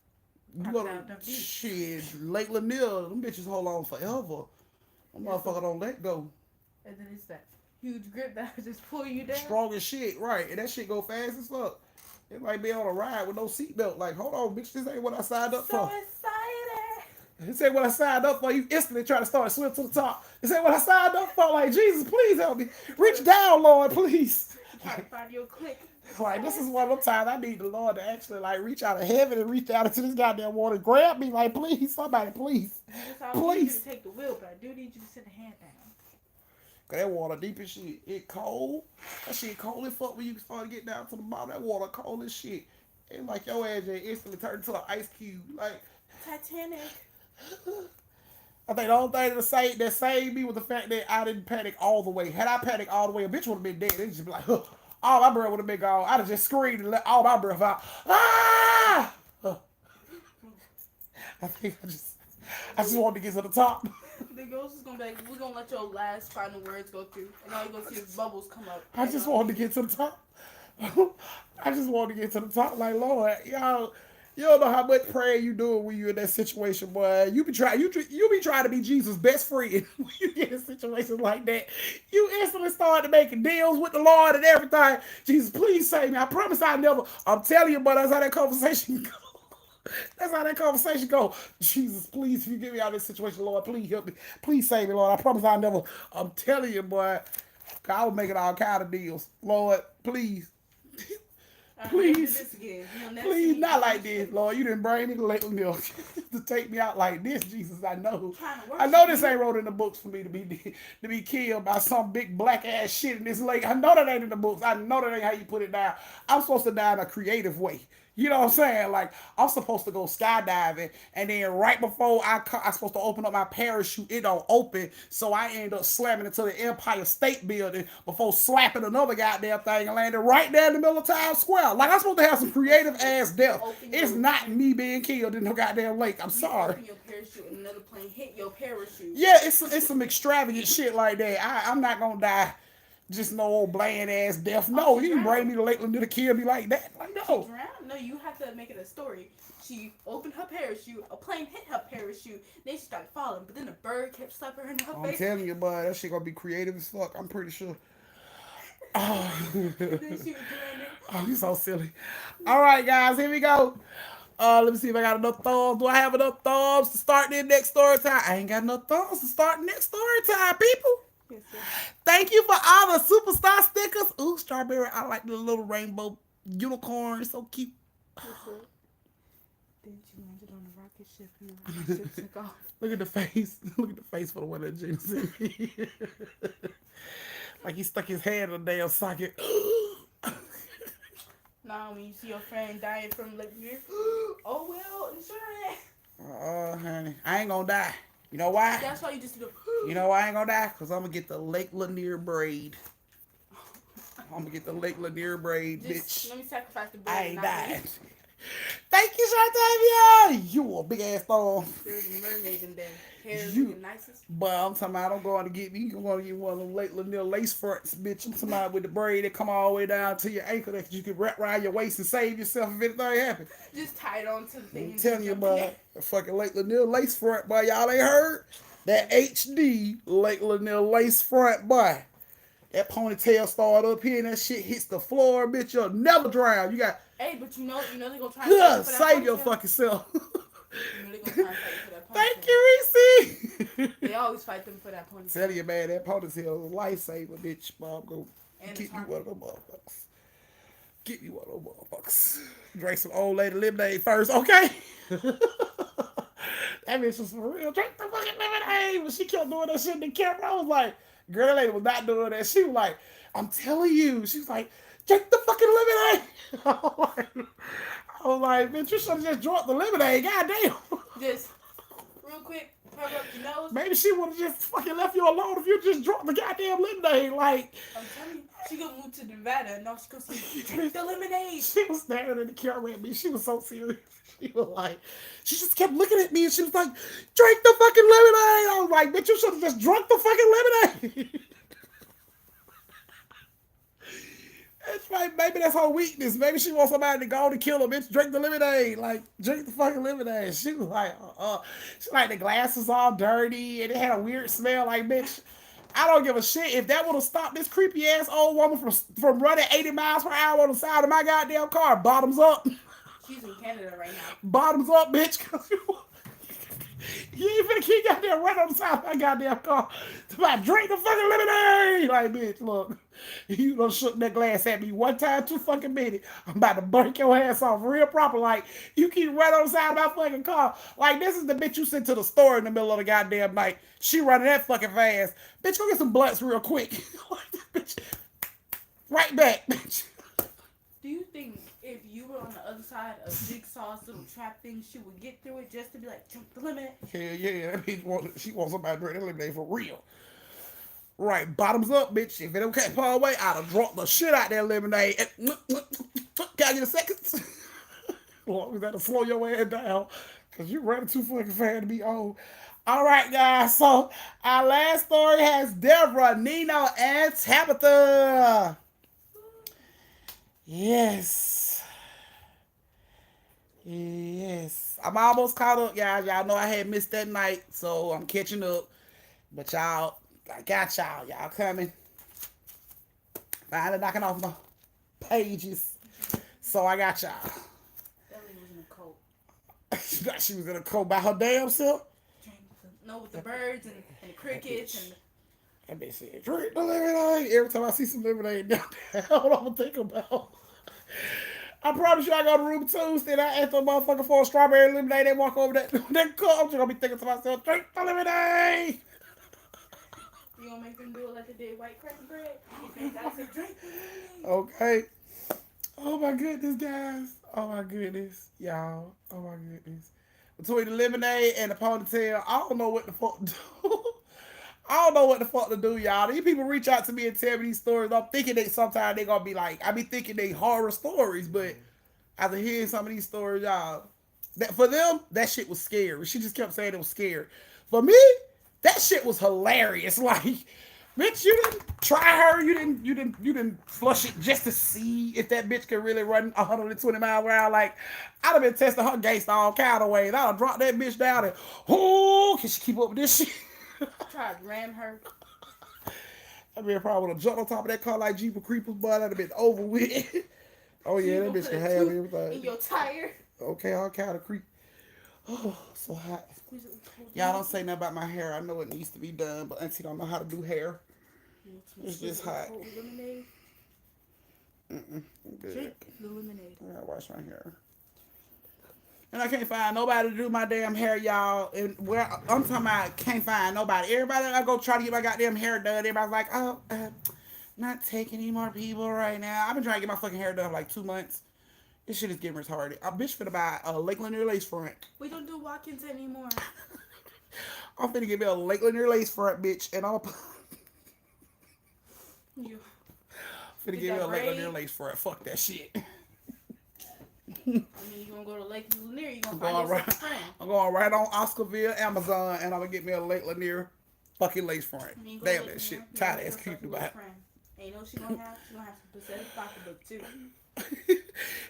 You Pop go it out to them feet. shit, Lake Lanier, them bitches hold on forever. Them Yeah, motherfucker don't let go. And then it's that huge grip that will just pull you down. Strong as shit, right? And that shit go fast as fuck. It might be on a ride with no seatbelt. Like, hold on, bitch, this ain't what I signed up So for. excited. This ain't what I signed up for. You instantly try to start swim to the top. This ain't what I signed up for. Like, Jesus, please help me. Reach down, Lord, please. Try to find your click. Like, this is one of them times I need the Lord to actually, like, reach out of heaven and reach out into this goddamn water and grab me. Like, please, somebody, please. That's how I need you Please. to take the wheel, but I do need you to sit the hand down. Cause that water deep as shit. It cold. That shit cold as fuck when you start to get down to the bottom. That water cold as shit. It's like your ass just instantly turned into an ice cube. Like, Titanic. I think the only thing that saved me was the fact that I didn't panic all the way. Had I panicked all the way, a bitch would have been dead. It'd just be like, huh. All my breath would have been gone. I'd have just screamed and let all my breath out. Ah! Huh. I think I just wanted to get to the top. The ghost is gonna be like, we're gonna let your last final words go through, and all you're gonna see is bubbles come up. I just wanted to get to the top. I just wanted to get to the top. Like, Lord, y'all, you don't know how much prayer you doing when you in that situation, boy. You be trying to be Jesus' best friend when you get in situations like that. You instantly start making deals with the Lord and everything. Jesus, please save me. I promise I never. I'm telling you, but that's how that conversation goes. That's how that conversation go. Jesus, please, if you get me out of this situation, Lord, please help me. Please save me, Lord. I promise I never. I'm telling you, boy. I was making all kind of deals. Lord, please. Please. This again. You'll never Please, see not me. like this, Lord. You didn't bring me to Lake Lanier to take me out like this, Jesus. I know. Trying to I know this worship ain't wrote in the books for me to be killed by some big black ass shit in this lake. I know that ain't in the books. I know that ain't how you put it down. I'm supposed to die in a creative way. You know what I'm saying? Like, I'm supposed to go skydiving, and then right before I'm supposed to open up my parachute, it don't open, so I end up slamming into the Empire State Building before slapping another goddamn thing and landing right there in the middle of Times Square. Like, I'm supposed to have some creative ass death. It's not me being killed in no goddamn lake. I'm sorry. Open your parachute and another plane hit your parachute. Yeah, it's some extravagant shit like that. I'm not gonna die just no old bland ass death. No, you can bring me to Lake Lanier to kill me like that. Like, no. She drowned? No, you have to make it a story. She opened her parachute, a plane hit her parachute, then she started falling, but then a bird kept slapping her in her I'm face. telling you, bud, that shit gonna be creative as fuck. I'm pretty sure. Oh, And then she was doing it. oh, you so silly. All right, guys, here we go. Let me see if I got enough thumbs. Do I have enough thumbs to start the next story time? I ain't got enough thumbs to start the next story time, people. Yes, sir. Thank you for all the superstar stickers. Ooh, Strawberry, I like the little rainbow unicorn. So cute. Yes, sir. Then she landed on a rocket ship and the rocket ship took off. Look at the face. Look at the face for the one that Gina sent me. Like he stuck his head in a damn socket. Now when you see your friend dying from like, oh well, insurance. Honey, I ain't gonna die. You know why? That's why you just do. You know why I ain't gonna die? Because I'm gonna get the Lake Lanier braid. I'm gonna get the Lake Lanier braid, Just bitch. let me sacrifice the braid. I ain't not died. me. Thank you, Shartavia. You a big ass thong. There's a mermaid in there. Hair You- looking nicest. But I'm talking about I'm going to get me. I'm going to get one of them Lake Lanier lace fronts, bitch. I'm talking about with the braid that come all the way down to your ankle that you can wrap around your waist and save yourself if anything happens. Just tie it on to the thing. I'm telling you, boy, the fucking Lake Lanier lace front, boy. Y'all ain't heard that HD Lake Lanier lace front, boy. That ponytail start up here and that shit hits the floor, bitch. You'll never drown. You got Hey, but you know they're gonna try yeah, to save your ponytail. fucking self. You know they're gonna try and fight you for that Thank ponytail. you, Reese. They always fight them for that ponytail. Tell you, man, that ponytail is a lifesaver, bitch. Mom, go And get it's you hard. one of them motherfuckers. Get you one of them motherfuckers. Drink some old lady lemonade first, okay? That bitch was for real. Drink the fucking lemonade. But she kept doing that shit in the camera. I was like, girl, that lady was not doing that. She was like, I'm telling you. She was like, drink the fucking lemonade. I was like, bitch, you should have just drunk the lemonade. Goddamn. Just real quick, cover up your nose. Maybe she would have just fucking left you alone if you just drunk the goddamn lemonade. Like, I'm telling you, she gonna move to Nevada and now she gonna say, drink the lemonade. she was staring in the camera at me. She was so serious. She was like, she just kept looking at me and she was like, drink the fucking lemonade. I was like, bitch, you should have just drunk the fucking lemonade. It's like, maybe that's her weakness. Maybe she wants somebody to go to kill her. Bitch, drink the lemonade. Like, drink the fucking lemonade. She was like, She like, the glass was all dirty and it had a weird smell. Like, bitch, I don't give a shit. If that would have stopped this creepy ass old woman from running 80 miles per hour on the side of my goddamn car, bottoms up. She's in Canada right now. Bottoms up, bitch. You ain't finna keep goddamn running on the side of my goddamn car. Somebody drink the fucking lemonade. Like, bitch, look. You done shook that glass at me one time too fucking many. I'm about to break your ass off real proper. Like, you keep running on the side of my fucking car. Like, this is the bitch you sent to the store in the middle of the goddamn night. She running that fucking fast. Bitch, go get some blunts real quick. Bitch. Right back, bitch. Do you think if you were on the other side of Jigsaw's little trap thing, she would get through it just to be like, jump the limit? Hell yeah, that bitch she wants somebody to drink that lemonade for real. Right, bottoms up, bitch. If it don't catch Paul away, I'd have drunk the shit out that lemonade. Can I get a second? Well, we gotta slow your ass down, cause you running too fucking fast to be old. All right, guys. So our last story has Deborah, Nino, and Tabitha. Yes. Yes. I'm almost caught up, guys. Y'all know I had missed that night, so I'm catching up. But y'all, I got y'all. Y'all coming. Finally knocking off my pages. So I got y'all. That lady was in a coat. She was in a coat by her damn self. No, with the birds and the crickets and... That bitch said, drink the lemonade. Every time I see some lemonade down there, that's what I'm gonna think about. I promise you, I go to Ruby Tuesday and I ask the motherfucker for a strawberry lemonade. They walk over that cup. I'm just gonna be thinking to myself, drink the lemonade. You gonna make them do it like they did white cracker bread? You gotta say, drink the lemonade. Okay. Oh my goodness, guys. Oh my goodness, y'all. Oh my goodness. Between the lemonade and the ponytail, I don't know what the fuck to do. I don't know what the fuck to do, y'all. These people reach out to me and tell me these stories. I'm thinking they sometimes they gonna be like, I be thinking they horror stories, but after hearing some of these stories, y'all, that for them, that shit was scary. She just kept saying it was scary. For me, that shit was hilarious. Like, bitch, you didn't try her. You didn't flush it just to see if that bitch could really run 120 miles per hour. Like, I'd have been testing her gangster all kind of ways. I'd have dropped that bitch down and, oh, can she keep up with this shit? Try to ram her. I mean, probably would have jumped on top of that car like Jeepers Creepers, but that'd have been over with. Oh yeah, that bitch can have everything. In your tire. Okay, all kind of creep. Oh, so hot. Y'all don't say nothing about my hair. I know it needs to be done, but Auntie don't know how to do hair. It's just hot. Lemonade. I'm good. Drink the lemonade. I gotta wash my hair. And I can't find nobody to do my damn hair, y'all. And where I'm talking about, can't find nobody. Everybody I go try to get my goddamn hair done, everybody's like, oh, not taking any more people right now. I've been trying to get my fucking hair done for like 2 months. This shit is getting retarded. I'm bitch finna buy a Lake Lanier lace front. We don't do walk-ins anymore. I'm finna get me a Lake Lanier lace front, bitch, and I'm You. finna get me a Lake Lanier lace front. Fuck that shit. I mean, you gonna go to Lake Lanier, you gonna find yourself a friend. I'm going right on Oscarville, Amazon, and I'm gonna get me a Lake Lanier fucking lace front. Damn that shit. Tired ass creepy about it. And you know what she gonna have? She gonna have some pathetic pocketbook too.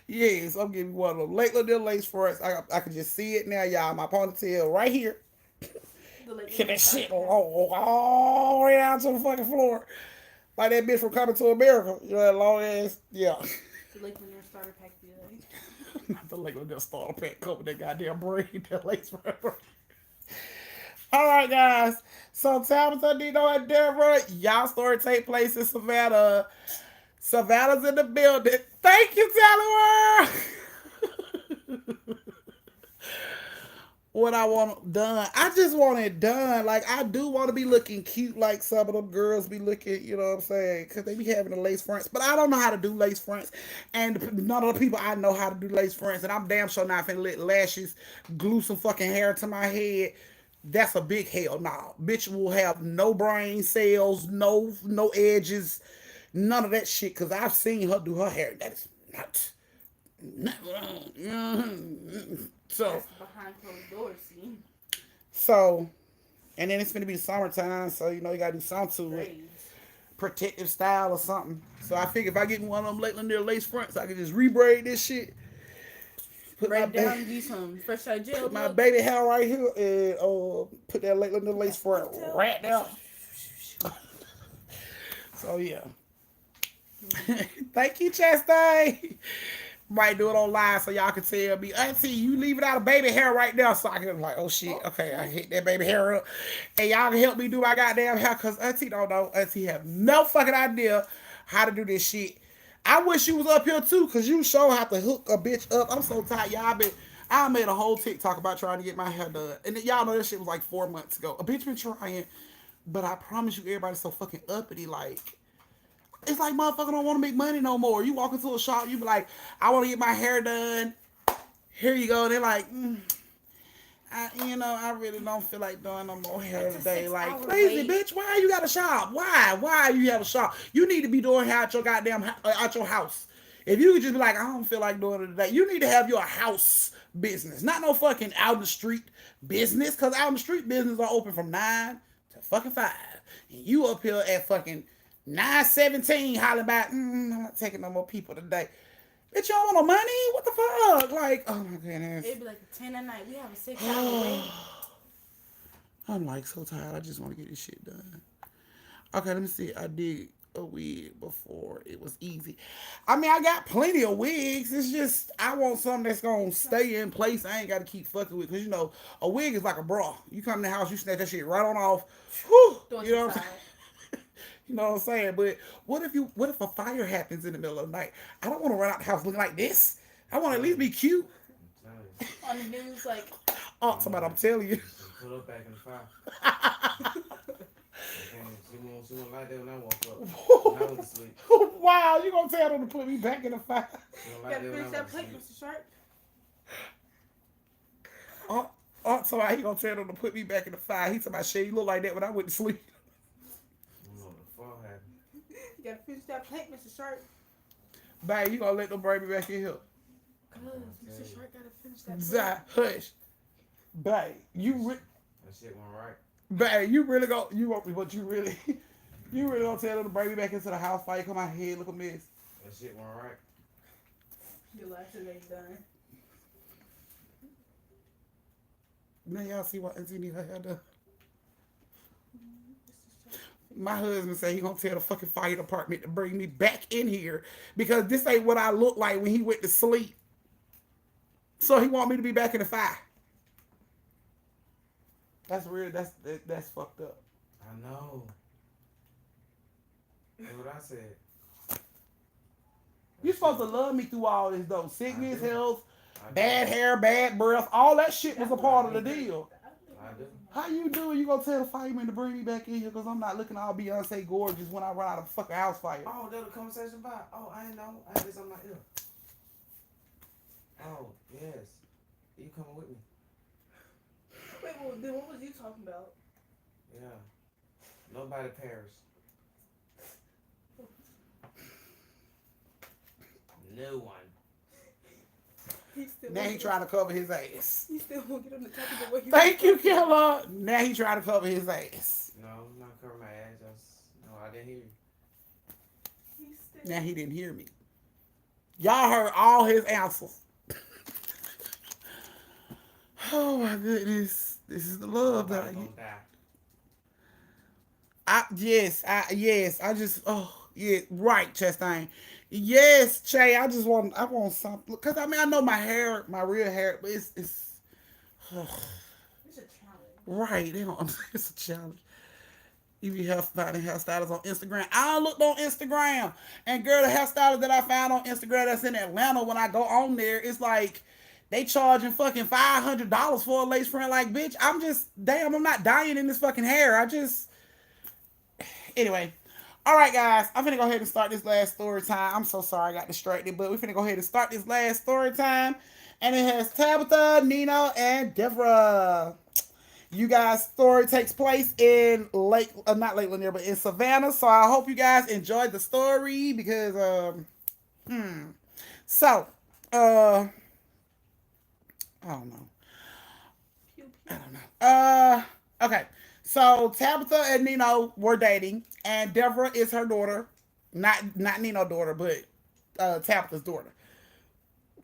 Yes, I'm getting one of them Lake Lanier lace fronts. I can just see it now, y'all. My ponytail right here. Get that shit all the way down to the fucking floor. Like that bitch from Coming to America. You know that long ass, yeah. The Lake Lanier starter pack the other day. Not the Lakeland that starter pack cover that goddamn braid that lace forever. All right, guys. So Tabitha, Dino, and Deborah, y'all story take place in Savannah. Savannah's in the building. Thank you, Taylor. What I want done. I just want it done. Like, I do want to be looking cute like some of them girls be looking, you know what I'm saying? Because they be having the lace fronts. But I don't know how to do lace fronts. And none of the people I know how to do lace fronts. And I'm damn sure not finna let lashes glue some fucking hair to my head. That's a big hell no. Bitch will have no brain cells, no edges, none of that shit. Because I've seen her do her hair. That is not so. That's behind closed doors, see? So, and then it's gonna be the summertime, so you know you gotta do something to it, Braids. protective style or something. So I figure if I get one of them Lakeland near lace fronts, I can just rebraid this shit. Put Break down, do some fresh out of jail. put my look. baby hair right here and put that Lakeland near lace front right there. So yeah. Thank you, Chastain. Might do it on live so y'all can tell me, Auntie, you leave it out of baby hair right now, so I can be like, oh shit, okay, I hit that baby hair up, and y'all can help me do my goddamn hair, cause Auntie don't know, Auntie have no fucking idea how to do this shit. I wish you was up here too, cause you sure have to hook a bitch up. I'm so tired, y'all. I made a whole TikTok about trying to get my hair done, and y'all know this shit was like 4 months ago. A bitch been trying, but I promise you, everybody's so fucking uppity, like. It's like motherfucker don't want to make money no more. You walk into a shop, you be like, I want to get my hair done. Here you go. They're like, I really don't feel like doing no more hair today. Like, crazy bitch, why you got a shop? Why you have a shop? You need to be doing hair at your goddamn out your house. If you could just be like, I don't feel like doing it today, you need to have your house business, not no fucking out in the street business. Cause out in the street business are open from 9 to fucking 5, and you up here at fucking 9:17 hollering about, I'm not taking no more people today. Bitch, you don't want no money? What the fuck? Like, oh my goodness. It'd be like a 10 at night. We have a 6-hour wait. I'm like so tired. I just want to get this shit done. Okay, let me see. I did a wig before. It was easy. I mean, I got plenty of wigs. It's just, I want something that's going to stay in place. I ain't got to keep fucking with. Because, a wig is like a bra. You come in the house, you snatch that shit right on off. Whew, you know what I'm saying? You know what I'm saying? But what if a fire happens in the middle of the night? I don't want to run out the house looking like this. I want to at least be cute. On the news, like, Oh, somebody, I'm telling you. Put her back in the fire. She won't like that when I woke up. When I went to sleep. Wow, you gonna tell them to put me back in the fire? She don't you like gotta that when I finish went that to plate, sleep. Mr. Sharp. So he gonna tell them to put me back in the fire. He told my shit, you look like that when I went to sleep. I don't know what the fuck happened. You gotta finish that plate, Mr. Sharp. Bang, you gonna let them bring me back in here? Cause Mr. Sharp gotta finish that plate. Zah, hush. Bang, That shit went right. bang, you really go, you won't, but you really gonna tell them to bring me back into the house fire? Come out here, look at this. That shit went right. Your last today's done. Now y'all see what Auntie need her hair done. My husband said he gonna tell the fucking fire department to bring me back in here because this ain't what I look like when he went to sleep. So he want me to be back in the fire. That's weird. That's fucked up. I know. That's what I said. You supposed to love me through all this though. Sickness, I do. health, I do. bad hair, bad breath, all that shit was a part of the deal. I do. How you do? You gonna tell the fireman to bring me back in here because I'm not looking all Beyonce gorgeous when I run out of fucking house fire. Oh, that was a conversation about. Oh, I ain't know. I had this on my ear. Oh, yes. You coming with me? Wait, well, then what was you talking about? Yeah. Nobody Paris. No one. Now he trying to cover his ass. He still won't get on the topic of what he Thank you, Killer. Now he trying to cover his ass. No, I'm not covering my ass. No, I didn't hear you. Now he didn't hear me. Y'all heard all his answers. Oh my goodness. This is the love that I Nobody get. gonna die. I just, yeah, right, Chastain. Yes, Che. I want something because I mean I know my hair, my real hair, but it's It's a challenge. right. They don't. It's a challenge. You be finding hairstylists on Instagram. I looked on Instagram, and girl, the hairstylist that I found on Instagram that's in Atlanta. When I go on there, it's like they charging fucking $500 for a lace front. Like, bitch, I'm just damn. I'm not dying in this fucking hair. I just anyway. All right, guys, I'm finna go ahead and start this last story time. I'm so sorry I got distracted, but we're finna go ahead and start this last story time. And it has Tabitha, Nino, and Deborah. You guys' story takes place in not Lake Lanier, but in Savannah. So I hope you guys enjoyed the story because, so, I don't know. Pew I pew. don't know. Okay. So Tabitha and Nino were dating, and Deborah is her daughter, not Nino's daughter, but Tabitha's daughter.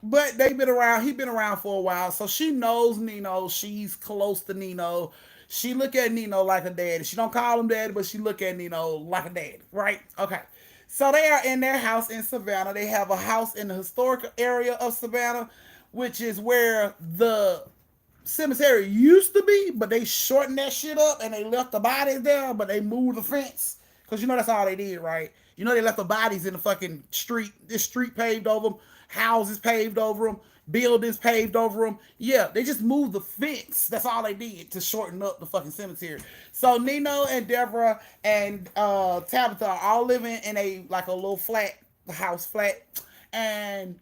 But they've been around. He's been around for a while, so she knows Nino. She's close to Nino. She look at Nino like a daddy. She don't call him daddy, but she look at Nino like a daddy, right? Okay. So they are in their house in Savannah. They have a house in the historic area of Savannah, which is where the cemetery used to be, but they shortened that shit up and they left the bodies there, but they moved the fence. Because you know that's all they did, right? You know they left the bodies in the fucking street. This street paved over them, houses paved over them, buildings paved over them. Yeah, they just moved the fence. That's all they did to shorten up the fucking cemetery. So Nino and Deborah and Tabitha are all living in a like a little house flat, and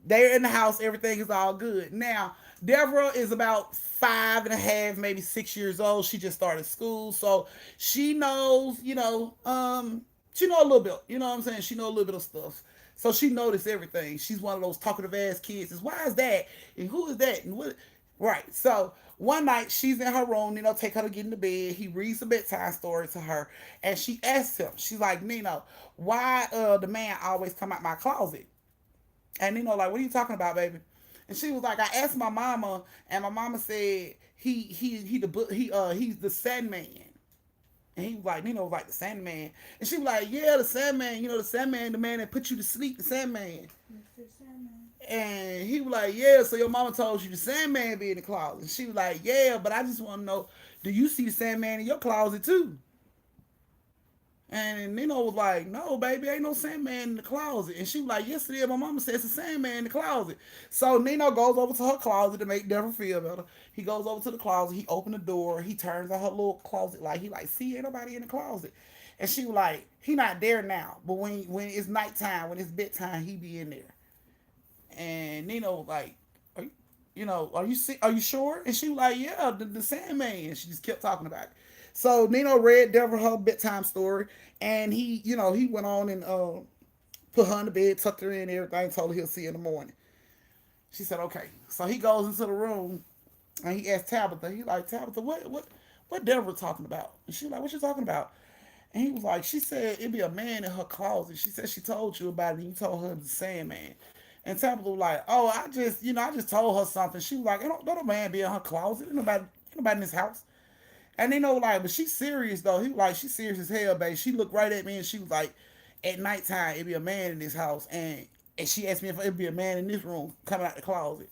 they're in the house. Everything is all good. Now, Deborah is about 5.5, maybe 6 years old. She just started school, so she knows, she know a little bit. You know what I'm saying? She know a little bit of stuff. So she noticed everything. She's one of those talkative ass kids. Is why is that? And who is that? And what? Right. So one night she's in her room. Take her to get into bed. He reads a bedtime story to her, and she asks him. She's like, Nino, why the man always come out my closet? And like, what are you talking about, baby? And she was like, I asked my mama, and my mama said he's the Sandman. And he was like, Nino was like, the Sandman. And she was like, yeah, the Sandman. The Sandman, the man that put you to sleep, the Sandman. Mr. Sandman. And he was like, yeah, so your mama told you the Sandman be in the closet. And she was like, yeah, but I just want to know, do you see the Sandman in your closet too? And Nino was like, no, baby, ain't no Sandman in the closet. And she was like, yes, it is. My mama says it's a Sandman in the closet. So Nino goes over to her closet to make Deborah feel better. He goes over to the closet. He opened the door. He turns on her little closet light. He like, see, ain't nobody in the closet. And she was like, he not there now. But when it's nighttime, when it's bedtime, he be in there. And Nino was like, are you sure? And she was like, yeah, the Sandman. And she just kept talking about it. So Nino read Deborah her bedtime story, and he went on and put her in the bed, tucked her in, everything, told her he'll see her in the morning. She said, okay. So he goes into the room, and he asked Tabitha. He like, Tabitha, what Deborah talking about? And she like, what you talking about? And he was like, she said it'd be a man in her closet. She said she told you about it, and you told her it was the Sandman. And Tabitha was like, oh, I just told her something. She was like, don't a man be in her closet. Ain't nobody in this house. And like, but she's serious though. He was like, she's serious as hell, babe. She looked right at me and she was like, at nighttime, it'd be a man in this house. And she asked me if it'd be a man in this room coming out the closet.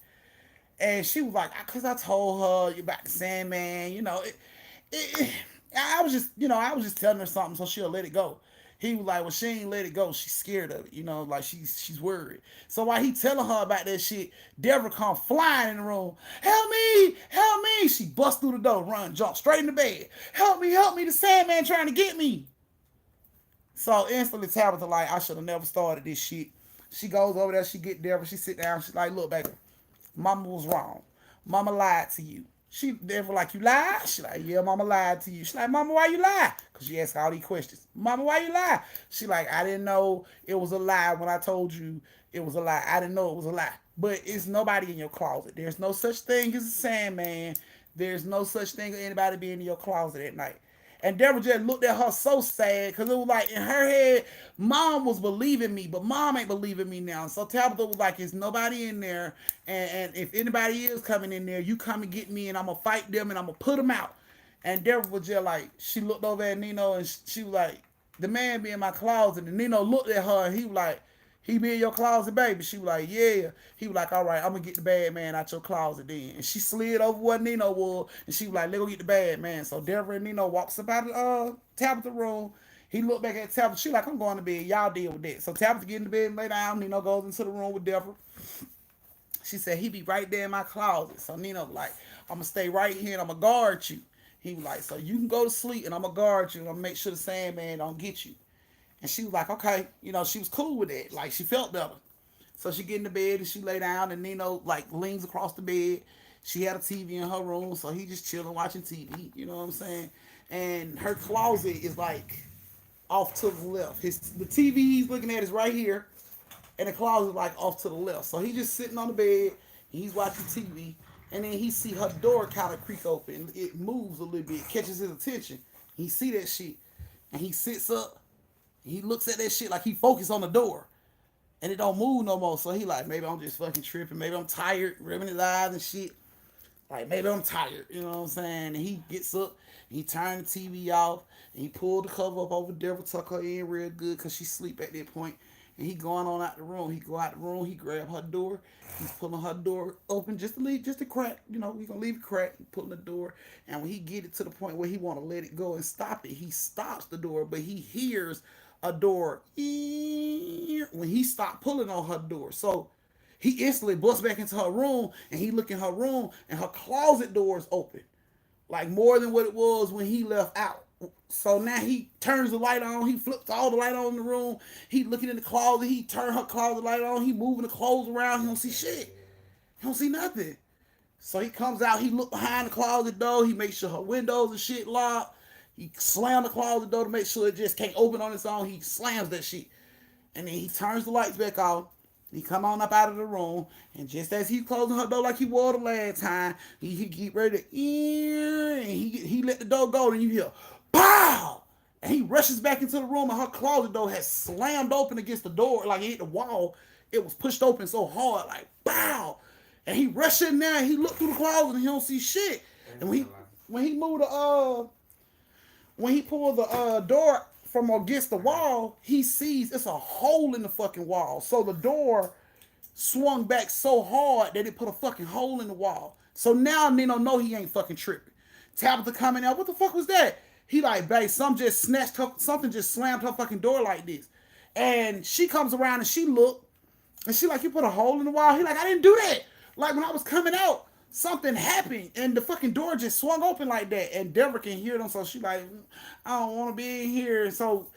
And she was like, because I told her about the Sandman, I was just telling her something so she'll let it go. He was like, well, she ain't let it go. She's scared of it, like she's worried. So while he telling her about that shit, Deborah come flying in the room. Help me, help me. She bust through the door, run, jump straight in the bed. Help me, the Sandman trying to get me. So instantly Tabitha like, I should have never started this shit. She goes over there, she get Deborah, she sit down, she's like, look, baby, mama was wrong. Mama lied to you. She Deborah like, you lied? She like, yeah, mama lied to you. She like, mama, why you lie? Because she asked all these questions. Mama, why you lie? She like, I didn't know it was a lie when I told you it was a lie. I didn't know it was a lie. But it's nobody in your closet. There's no such thing as a Sandman. There's no such thing as anybody being in your closet at night. And Deborah just looked at her so sad because it was like in her head, mom was believing me, but mom ain't believing me now. So Tabitha was like, there's nobody in there. And if anybody is coming in there, you come and get me and I'm going to fight them and I'm going to put them out. And Deborah was just like, she looked over at Nino and she was like, the man be in my closet. And Nino looked at her and he was like, He be in your closet, baby. She was like, yeah. He was like, all right, I'm gonna get the bad man out your closet then. And she slid over what Nino was, and she was like, let's go get the bad man. So Deborah and Nino walks up out of the Tabitha room. He looked back at Tabitha. She like, I'm going to bed. Y'all deal with that. So Tabitha get in the bed and lay down. Nino goes into the room with Deborah. She said, he be right there in my closet. So Nino was like, I'm gonna stay right here and I'm gonna guard you. He was like, so you can go to sleep and I'm gonna guard you. I'm gonna make sure the Sandman don't get you. And she was like, okay, she was cool with it. Like, she felt better. So she get in the bed and she lay down and Nino, like, leans across the bed. She had a TV in her room, so he just chilling, watching TV. You know what I'm saying? And her closet is, like, off to the left. The TV he's looking at is right here, and the closet is, like, off to the left. So he just sitting on the bed, and he's watching TV, and then he see her door kind of creak open. It moves a little bit, catches his attention. He see that shit, and he sits up. He looks at that shit like he focused on the door. And it don't move no more. So he like, maybe I'm just fucking tripping. Maybe I'm tired, rubbing his eyes and shit. Like, maybe I'm tired. You know what I'm saying? And he gets up, and he turned the TV off, and he pulled the cover up over Deborah, tuck her in real good, because she sleep at that point. And he going on out the room. He go out the room, he grab her door. He's pulling her door open just to crack. We gonna leave it crack. He pulling the door. And when he get it to the point where he want to let it go and stop it, he stops the door, but he hears a door when he stopped pulling on her door. So he instantly busts back into her room, and he look in her room, and her closet door is open, like more than what it was when he left out. So now he turns the light on. He flips all the light on in the room. He looking in the closet. He turn her closet light on. He moving the clothes around. He don't see shit. He don't see nothing. So he comes out. He look behind the closet door. He makes sure her windows and shit locked. He slammed the closet door to make sure it just can't open on its own. He slams that shit. And then he turns the lights back off. He come on up out of the room. And just as he's closing her door like he was the last time, he get ready to, and he let the door go. And you hear, pow! And he rushes back into the room, and her closet door has slammed open against the door. Like it hit the wall. It was pushed open so hard, like, pow! And he rushed in there, and he looked through the closet, and he don't see shit. And when he moved when he pulled the door from against the wall, he sees it's a hole in the fucking wall. So the door swung back so hard that it put a fucking hole in the wall. So now Nino know he ain't fucking tripping. Tabitha coming out, what the fuck was that? He like, babe, something just slammed her fucking door like this. And she comes around and she look, and she like, you put a hole in the wall? He like, I didn't do that. Like when I was coming out, something happened and the fucking door just swung open like that. And Deborah can hear them, so she like, I don't want to be in here. And so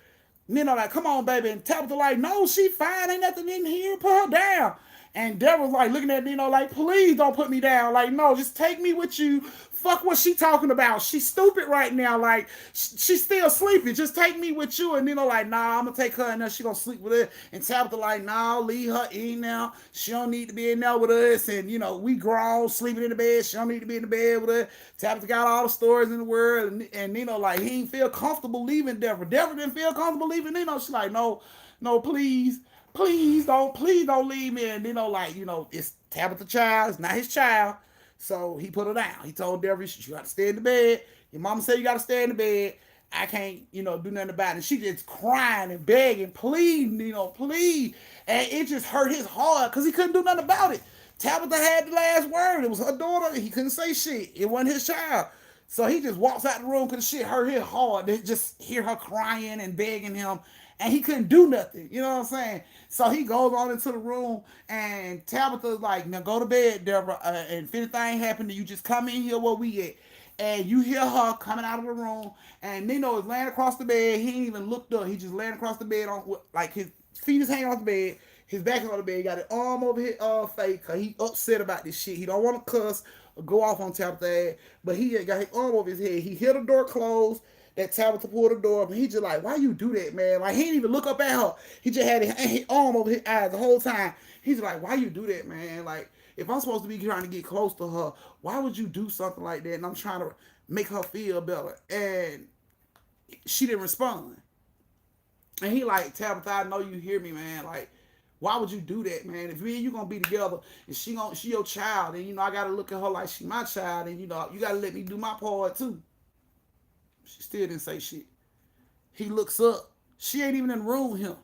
Nino like, come on, baby. And Tabitha like, no, she fine. Ain't nothing in here. Put her down. And Deborah's like looking at Nino like, please don't put me down. Like, no, just take me with you. Fuck what she talking about. She's stupid right now. Like, she's still sleeping. Just take me with you. And Nino like, nah, I'm going to take her in there. She going to sleep with her. And Tabitha like, nah, leave her in now. She don't need to be in there with us. And, we grown, sleeping in the bed. She don't need to be in the bed with us. Tabitha got all the stories in the world. And Nino like, he ain't feel comfortable leaving Deborah. Deborah didn't feel comfortable leaving Nino. She like, no, please don't leave me. And like, it's Tabitha's child, it's not his child. So he put her down. He told Deborah, you got to stay in the bed. Your mama said you got to stay in the bed. I can't, do nothing about it. And she just crying and begging, please, please. And it just hurt his heart because he couldn't do nothing about it. Tabitha had the last word. It was her daughter. He couldn't say shit. It wasn't his child. So he just walks out the room because shit hurt his heart. They just hear her crying and begging him. And he couldn't do nothing. You know what I'm saying? So he goes on into the room, and Tabitha's like, now go to bed, Deborah. And if anything happened to you, just come in here where we at. And you hear her coming out of the room, and Nino is laying across the bed. He ain't even looked up. He just laying across the bed, like his feet is hanging off the bed. His back is on the bed. He got his arm over his face because he upset about this shit. He don't want to cuss or go off on Tabitha's ass, but he got his arm over his head. He hear the door close. That Tabitha pulled the door up, and he just like, why you do that, man? Like, he didn't even look up at her. He just had his arm over his eyes the whole time. He's like, why you do that, man? Like, if I'm supposed to be trying to get close to her, why would you do something like that? And I'm trying to make her feel better. And she didn't respond. And he like, Tabitha, I know you hear me, man. Like, why would you do that, man? If me and you gonna be together, and she your child, and I gotta look at her like she my child, and you gotta let me do my part too. She still didn't say shit. He looks up. She ain't even in the room with him.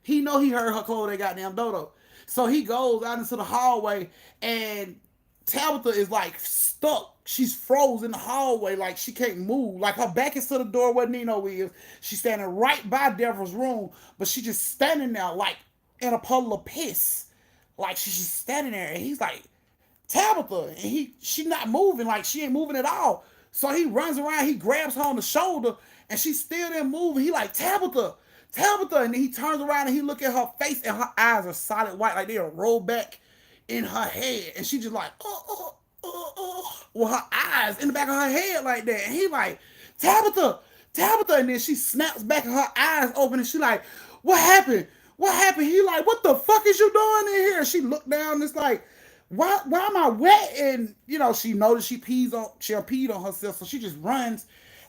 He know he heard her close that goddamn dodo. So he goes out into the hallway, and Tabitha is like stuck. She's froze in the hallway, like she can't move. Like her back is to the door where Nino is. She's standing right by Deborah's room, but she just standing there like in a puddle of piss. Like she's just standing there, and he's like, Tabitha, and she not moving, like she ain't moving at all. So he runs around, he grabs her on the shoulder, and she still didn't move. He like, Tabitha, Tabitha, and then he turns around and he look at her face, and her eyes are solid white, like they are rolled back in her head, and she just like, with her eyes in the back of her head like that, and he like, Tabitha, Tabitha, and then she snaps back and her eyes open, and she like, what happened? What happened? He like, what the fuck is you doing in here? She looked down, and it's like, why am I wet? And she noticed she peed on herself, so she just runs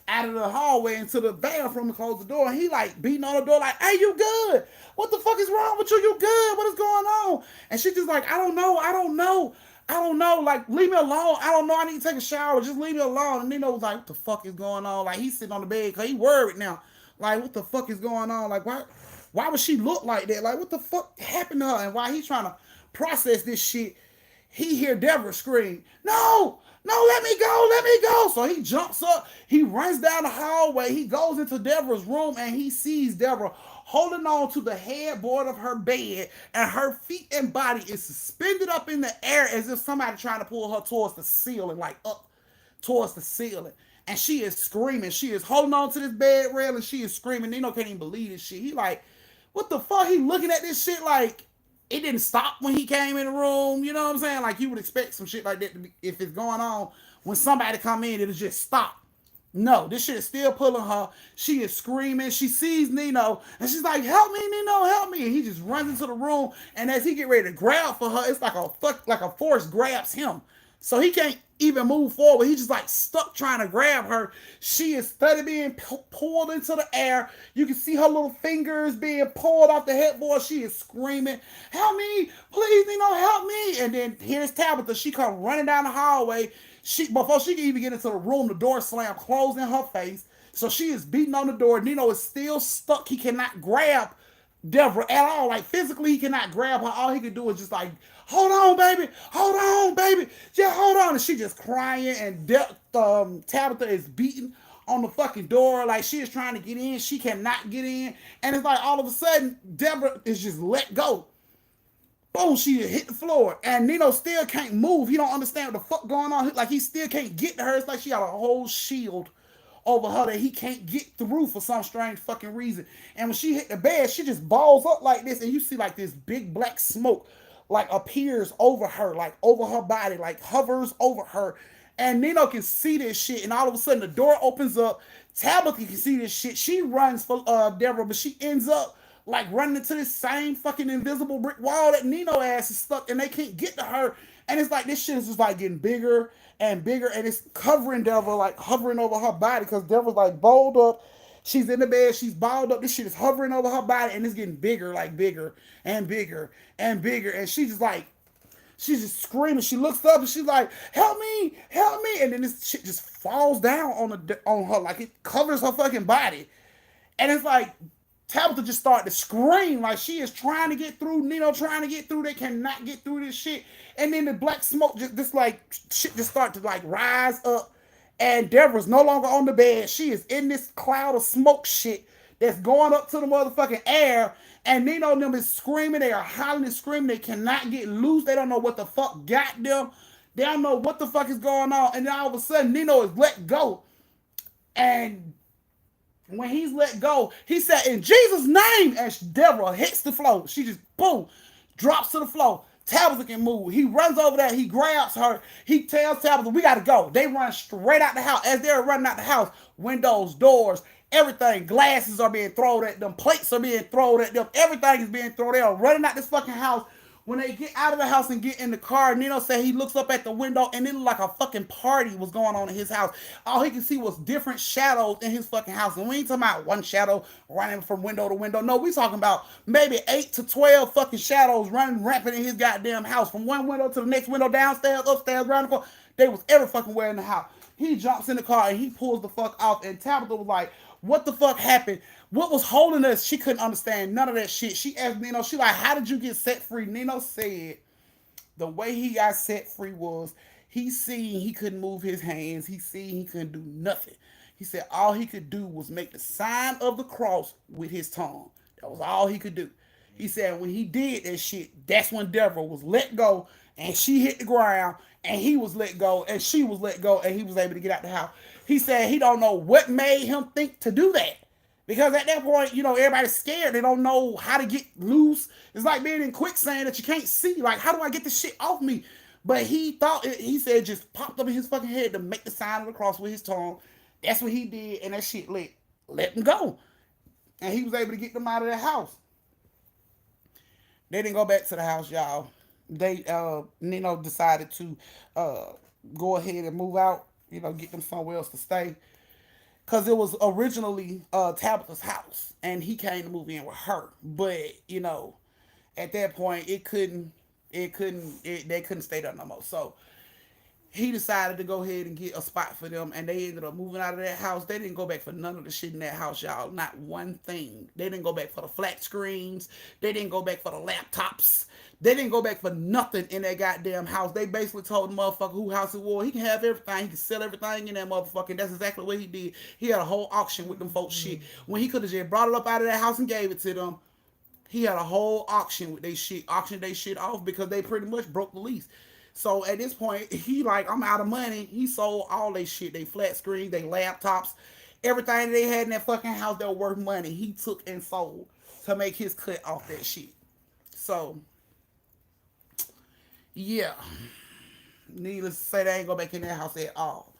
out of the hallway into the bathroom and close the door. And he like beating on the door like, hey, you good? What the fuck is wrong with you? You good? What is going on? And she just like, I don't know. Like, leave me alone. I don't know. I need to take a shower. Just leave me alone. And Nino was like, what the fuck is going on? Like, he's sitting on the bed because he worried now. Like, what the fuck is going on? Like, why would she look like that? Like, what the fuck happened to her? And while he's trying to process this shit, he hear Deborah scream, no, let me go. So he jumps up, he runs down the hallway, he goes into Deborah's room, and he sees Deborah holding on to the headboard of her bed, and her feet and body is suspended up in the air as if somebody trying to pull her towards the ceiling, like up towards the ceiling. And she is screaming. She is holding on to this bed rail, and she is screaming. Nino can't even believe this shit. He like, what the fuck? He looking at this shit like, it didn't stop when he came in the room. You know what I'm saying? Like, you would expect some shit like that to be, if it's going on, when somebody come in, it'll just stop. No, this shit is still pulling her. She is screaming. She sees Nino, and she's like, help me, Nino, help me. And he just runs into the room, and as he get ready to grab for her, it's like a force grabs him. So he can't even move forward. He's just like stuck trying to grab her. She is steady being pulled into the air. You can see her little fingers being pulled off the headboard. She is screaming, help me, please, Nino, help me. And then here's Tabitha. She comes running down the hallway. Before she can even get into the room, the door slammed closed in her face. So she is beating on the door. Nino is still stuck. He cannot grab Deborah at all. Like, physically, he cannot grab her. All he can do is just like, hold on, baby. Yeah, hold on. And she just crying, and Tabitha is beating on the fucking door. Like, she is trying to get in. She cannot get in. And it's like, all of a sudden, Deborah is just let go. Boom, she hit the floor. And Nino still can't move. He don't understand what the fuck going on. Like, he still can't get to her. It's like she got a whole shield over her that he can't get through for some strange fucking reason. And when she hit the bed, she just balls up like this, and you see like this big black smoke like appears over her, like over her body, like hovers over her. And Nino can see this shit, and all of a sudden the door opens up. Tabitha can see this shit. She runs for Deborah, but she ends up like running into this same fucking invisible brick wall that Nino ass is stuck, and they can't get to her. And it's like, this shit is just like getting bigger and bigger, and it's covering Deborah, like hovering over her body, because Deborah's like balled up. She's in the bed, she's balled up. This shit is hovering over her body, and it's getting bigger, like bigger and bigger and bigger. And she's just screaming. She looks up and she's like, help me. And then this shit just falls down on her, like it covers her fucking body. And it's like, Tabitha just started to scream, like she is trying to get through. Nino trying to get through. They cannot get through this shit. And then the black smoke just like shit just start to like rise up. And Deborah's no longer on the bed. She is in this cloud of smoke shit that's going up to the motherfucking air. And Nino and them is screaming. They are hollering and screaming. They cannot get loose. They don't know what the fuck got them. They don't know what the fuck is going on. And then all of a sudden, Nino is let go. And when he's let go, he said, in Jesus' name, and Deborah hits the floor. She just, boom, drops to the floor. Tabitha can move. He runs over there. He grabs her. He tells Tabitha, we got to go. They run straight out the house. As they're running out the house, windows, doors, everything, glasses are being thrown at them. Plates are being thrown at them. Everything is being thrown. They are running out this fucking house. When they get out of the house and get in the car, Nino said he looks up at the window and it looked like a fucking party was going on in his house. All he could see was different shadows in his fucking house. And we ain't talking about one shadow running from window to window. No, we talking about maybe 8 to 12 fucking shadows running rampant in his goddamn house. From one window to the next window, downstairs, upstairs, around the corner. They was every fucking where in the house. He jumps in the car and he pulls the fuck off. And Tabitha was like, What the fuck happened? What was holding us? She couldn't understand none of that shit. She asked Nino, she like, how did you get set free? Nino said the way he got set free was he seen he couldn't move his hands. He seen he couldn't do nothing. He said all he could do was make the sign of the cross with his tongue. That was all he could do. He said when he did that shit, that's when Deborah was let go and she hit the ground and he was let go and she was let go and he was able to get out the house. He said he don't know what made him think to do that. Because at that point, you know, everybody's scared. They don't know how to get loose. It's like being in quicksand that you can't see. Like, how do I get this shit off me? But he thought, he said, just popped up in his fucking head to make the sign of the cross with his tongue. That's what he did, and that shit let him go. And he was able to get them out of the house. They didn't go back to the house, y'all. They, Nino decided to go ahead and move out, you know, get them somewhere else to stay. Because it was originally Tabitha's house, and he came to move in with her. But, you know, at that point, they couldn't stay there no more. So he decided to go ahead and get a spot for them, and they ended up moving out of that house. They didn't go back for none of the shit in that house, y'all. Not one thing. They didn't go back for the flat screens. They didn't go back for the laptops. They didn't go back for nothing in that goddamn house. They basically told the motherfucker who house it was. He can have everything. He can sell everything in that motherfucker. And that's exactly what he did. He had a whole auction with them folks shit. When he could have just brought it up out of that house and gave it to them, he had a whole auction with they shit. Auctioned they shit off because they pretty much broke the lease. So at this point, he like, I'm out of money. He sold all they shit. They flat screens, they laptops, everything they had in that fucking house that was worth money, he took and sold to make his cut off that shit. So yeah, needless to say, they ain't go back in that house at all.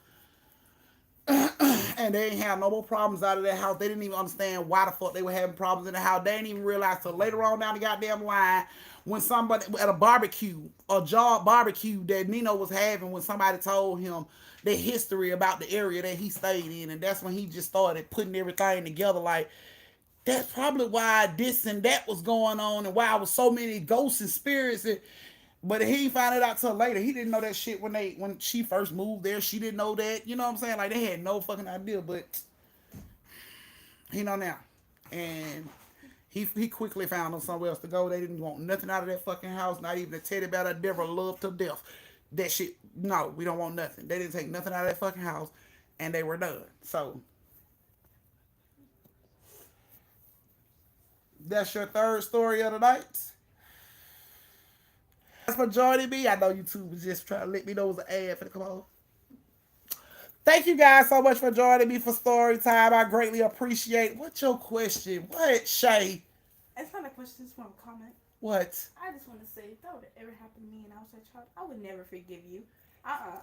And they ain't have no more problems out of that house. They didn't even understand why the fuck they were having problems in the house. They didn't even realize till later on down the goddamn line when somebody at a barbecue, a job barbecue that Nino was having, when somebody told him the history about the area that he stayed in. And that's when he just started putting everything together like, that's probably why this and that was going on and why there was so many ghosts and spirits. But he didn't find it out till later. He didn't know that shit when she first moved there. She didn't know that. You know what I'm saying? Like, they had no fucking idea, but he know now. And he quickly found them somewhere else to go. They didn't want nothing out of that fucking house. Not even a teddy bear that Deborah loved to death. That shit, no, we don't want nothing. They didn't take nothing out of that fucking house. And they were done. So that's your third story of the night. For joining me. I know YouTube was just trying to let me know it was an ad for the come on. Thank you guys so much for joining me for story time. I greatly appreciate. What's your question? What, Shay? It's not a question, it's more of a comment. What? I just want to say, if that would ever happen to me and I was that child, I would never forgive you.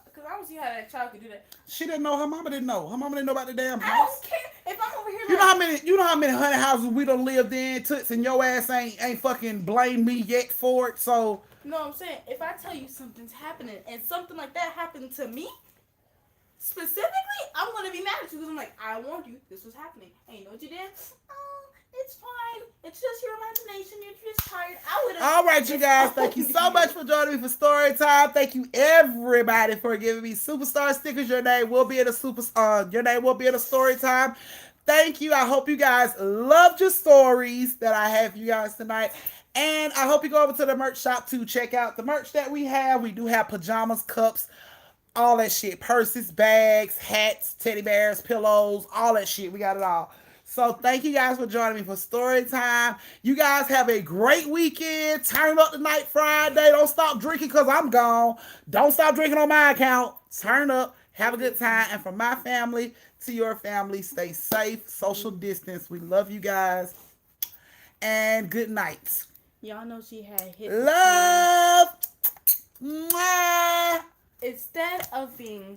Because I don't see how that child could do that. She didn't know. Her mama didn't know. Her mama didn't know about the damn house. I don't care. If I'm over here, you know how many hundred houses we done lived in, Toots, and your ass ain't fucking blamed me yet for it. So. You know what I'm saying? If I tell you something's happening and something like that happened to me, specifically, I'm going to be mad at you because I'm like, I warned you this was happening. And you know what you did? Oh, it's fine. It's just your imagination. You're just tired. I would have. All right, you guys. Thank you so much for joining me for story time. Thank you everybody for giving me superstar stickers. Your name will be in a story time. Thank you. I hope you guys loved your stories that I have for you guys tonight. And I hope you go over to the merch shop to check out the merch that we have. We do have pajamas, cups, all that shit. Purses, bags, hats, teddy bears, pillows, all that shit. We got it all. So thank you guys for joining me for story time. You guys have a great weekend. Turn up tonight, Friday. Don't stop drinking because I'm gone. Don't stop drinking on my account. Turn up. Have a good time. And from my family to your family, stay safe, social distance. We love you guys. And good night. Y'all know she had hit love. Mwah. Instead of being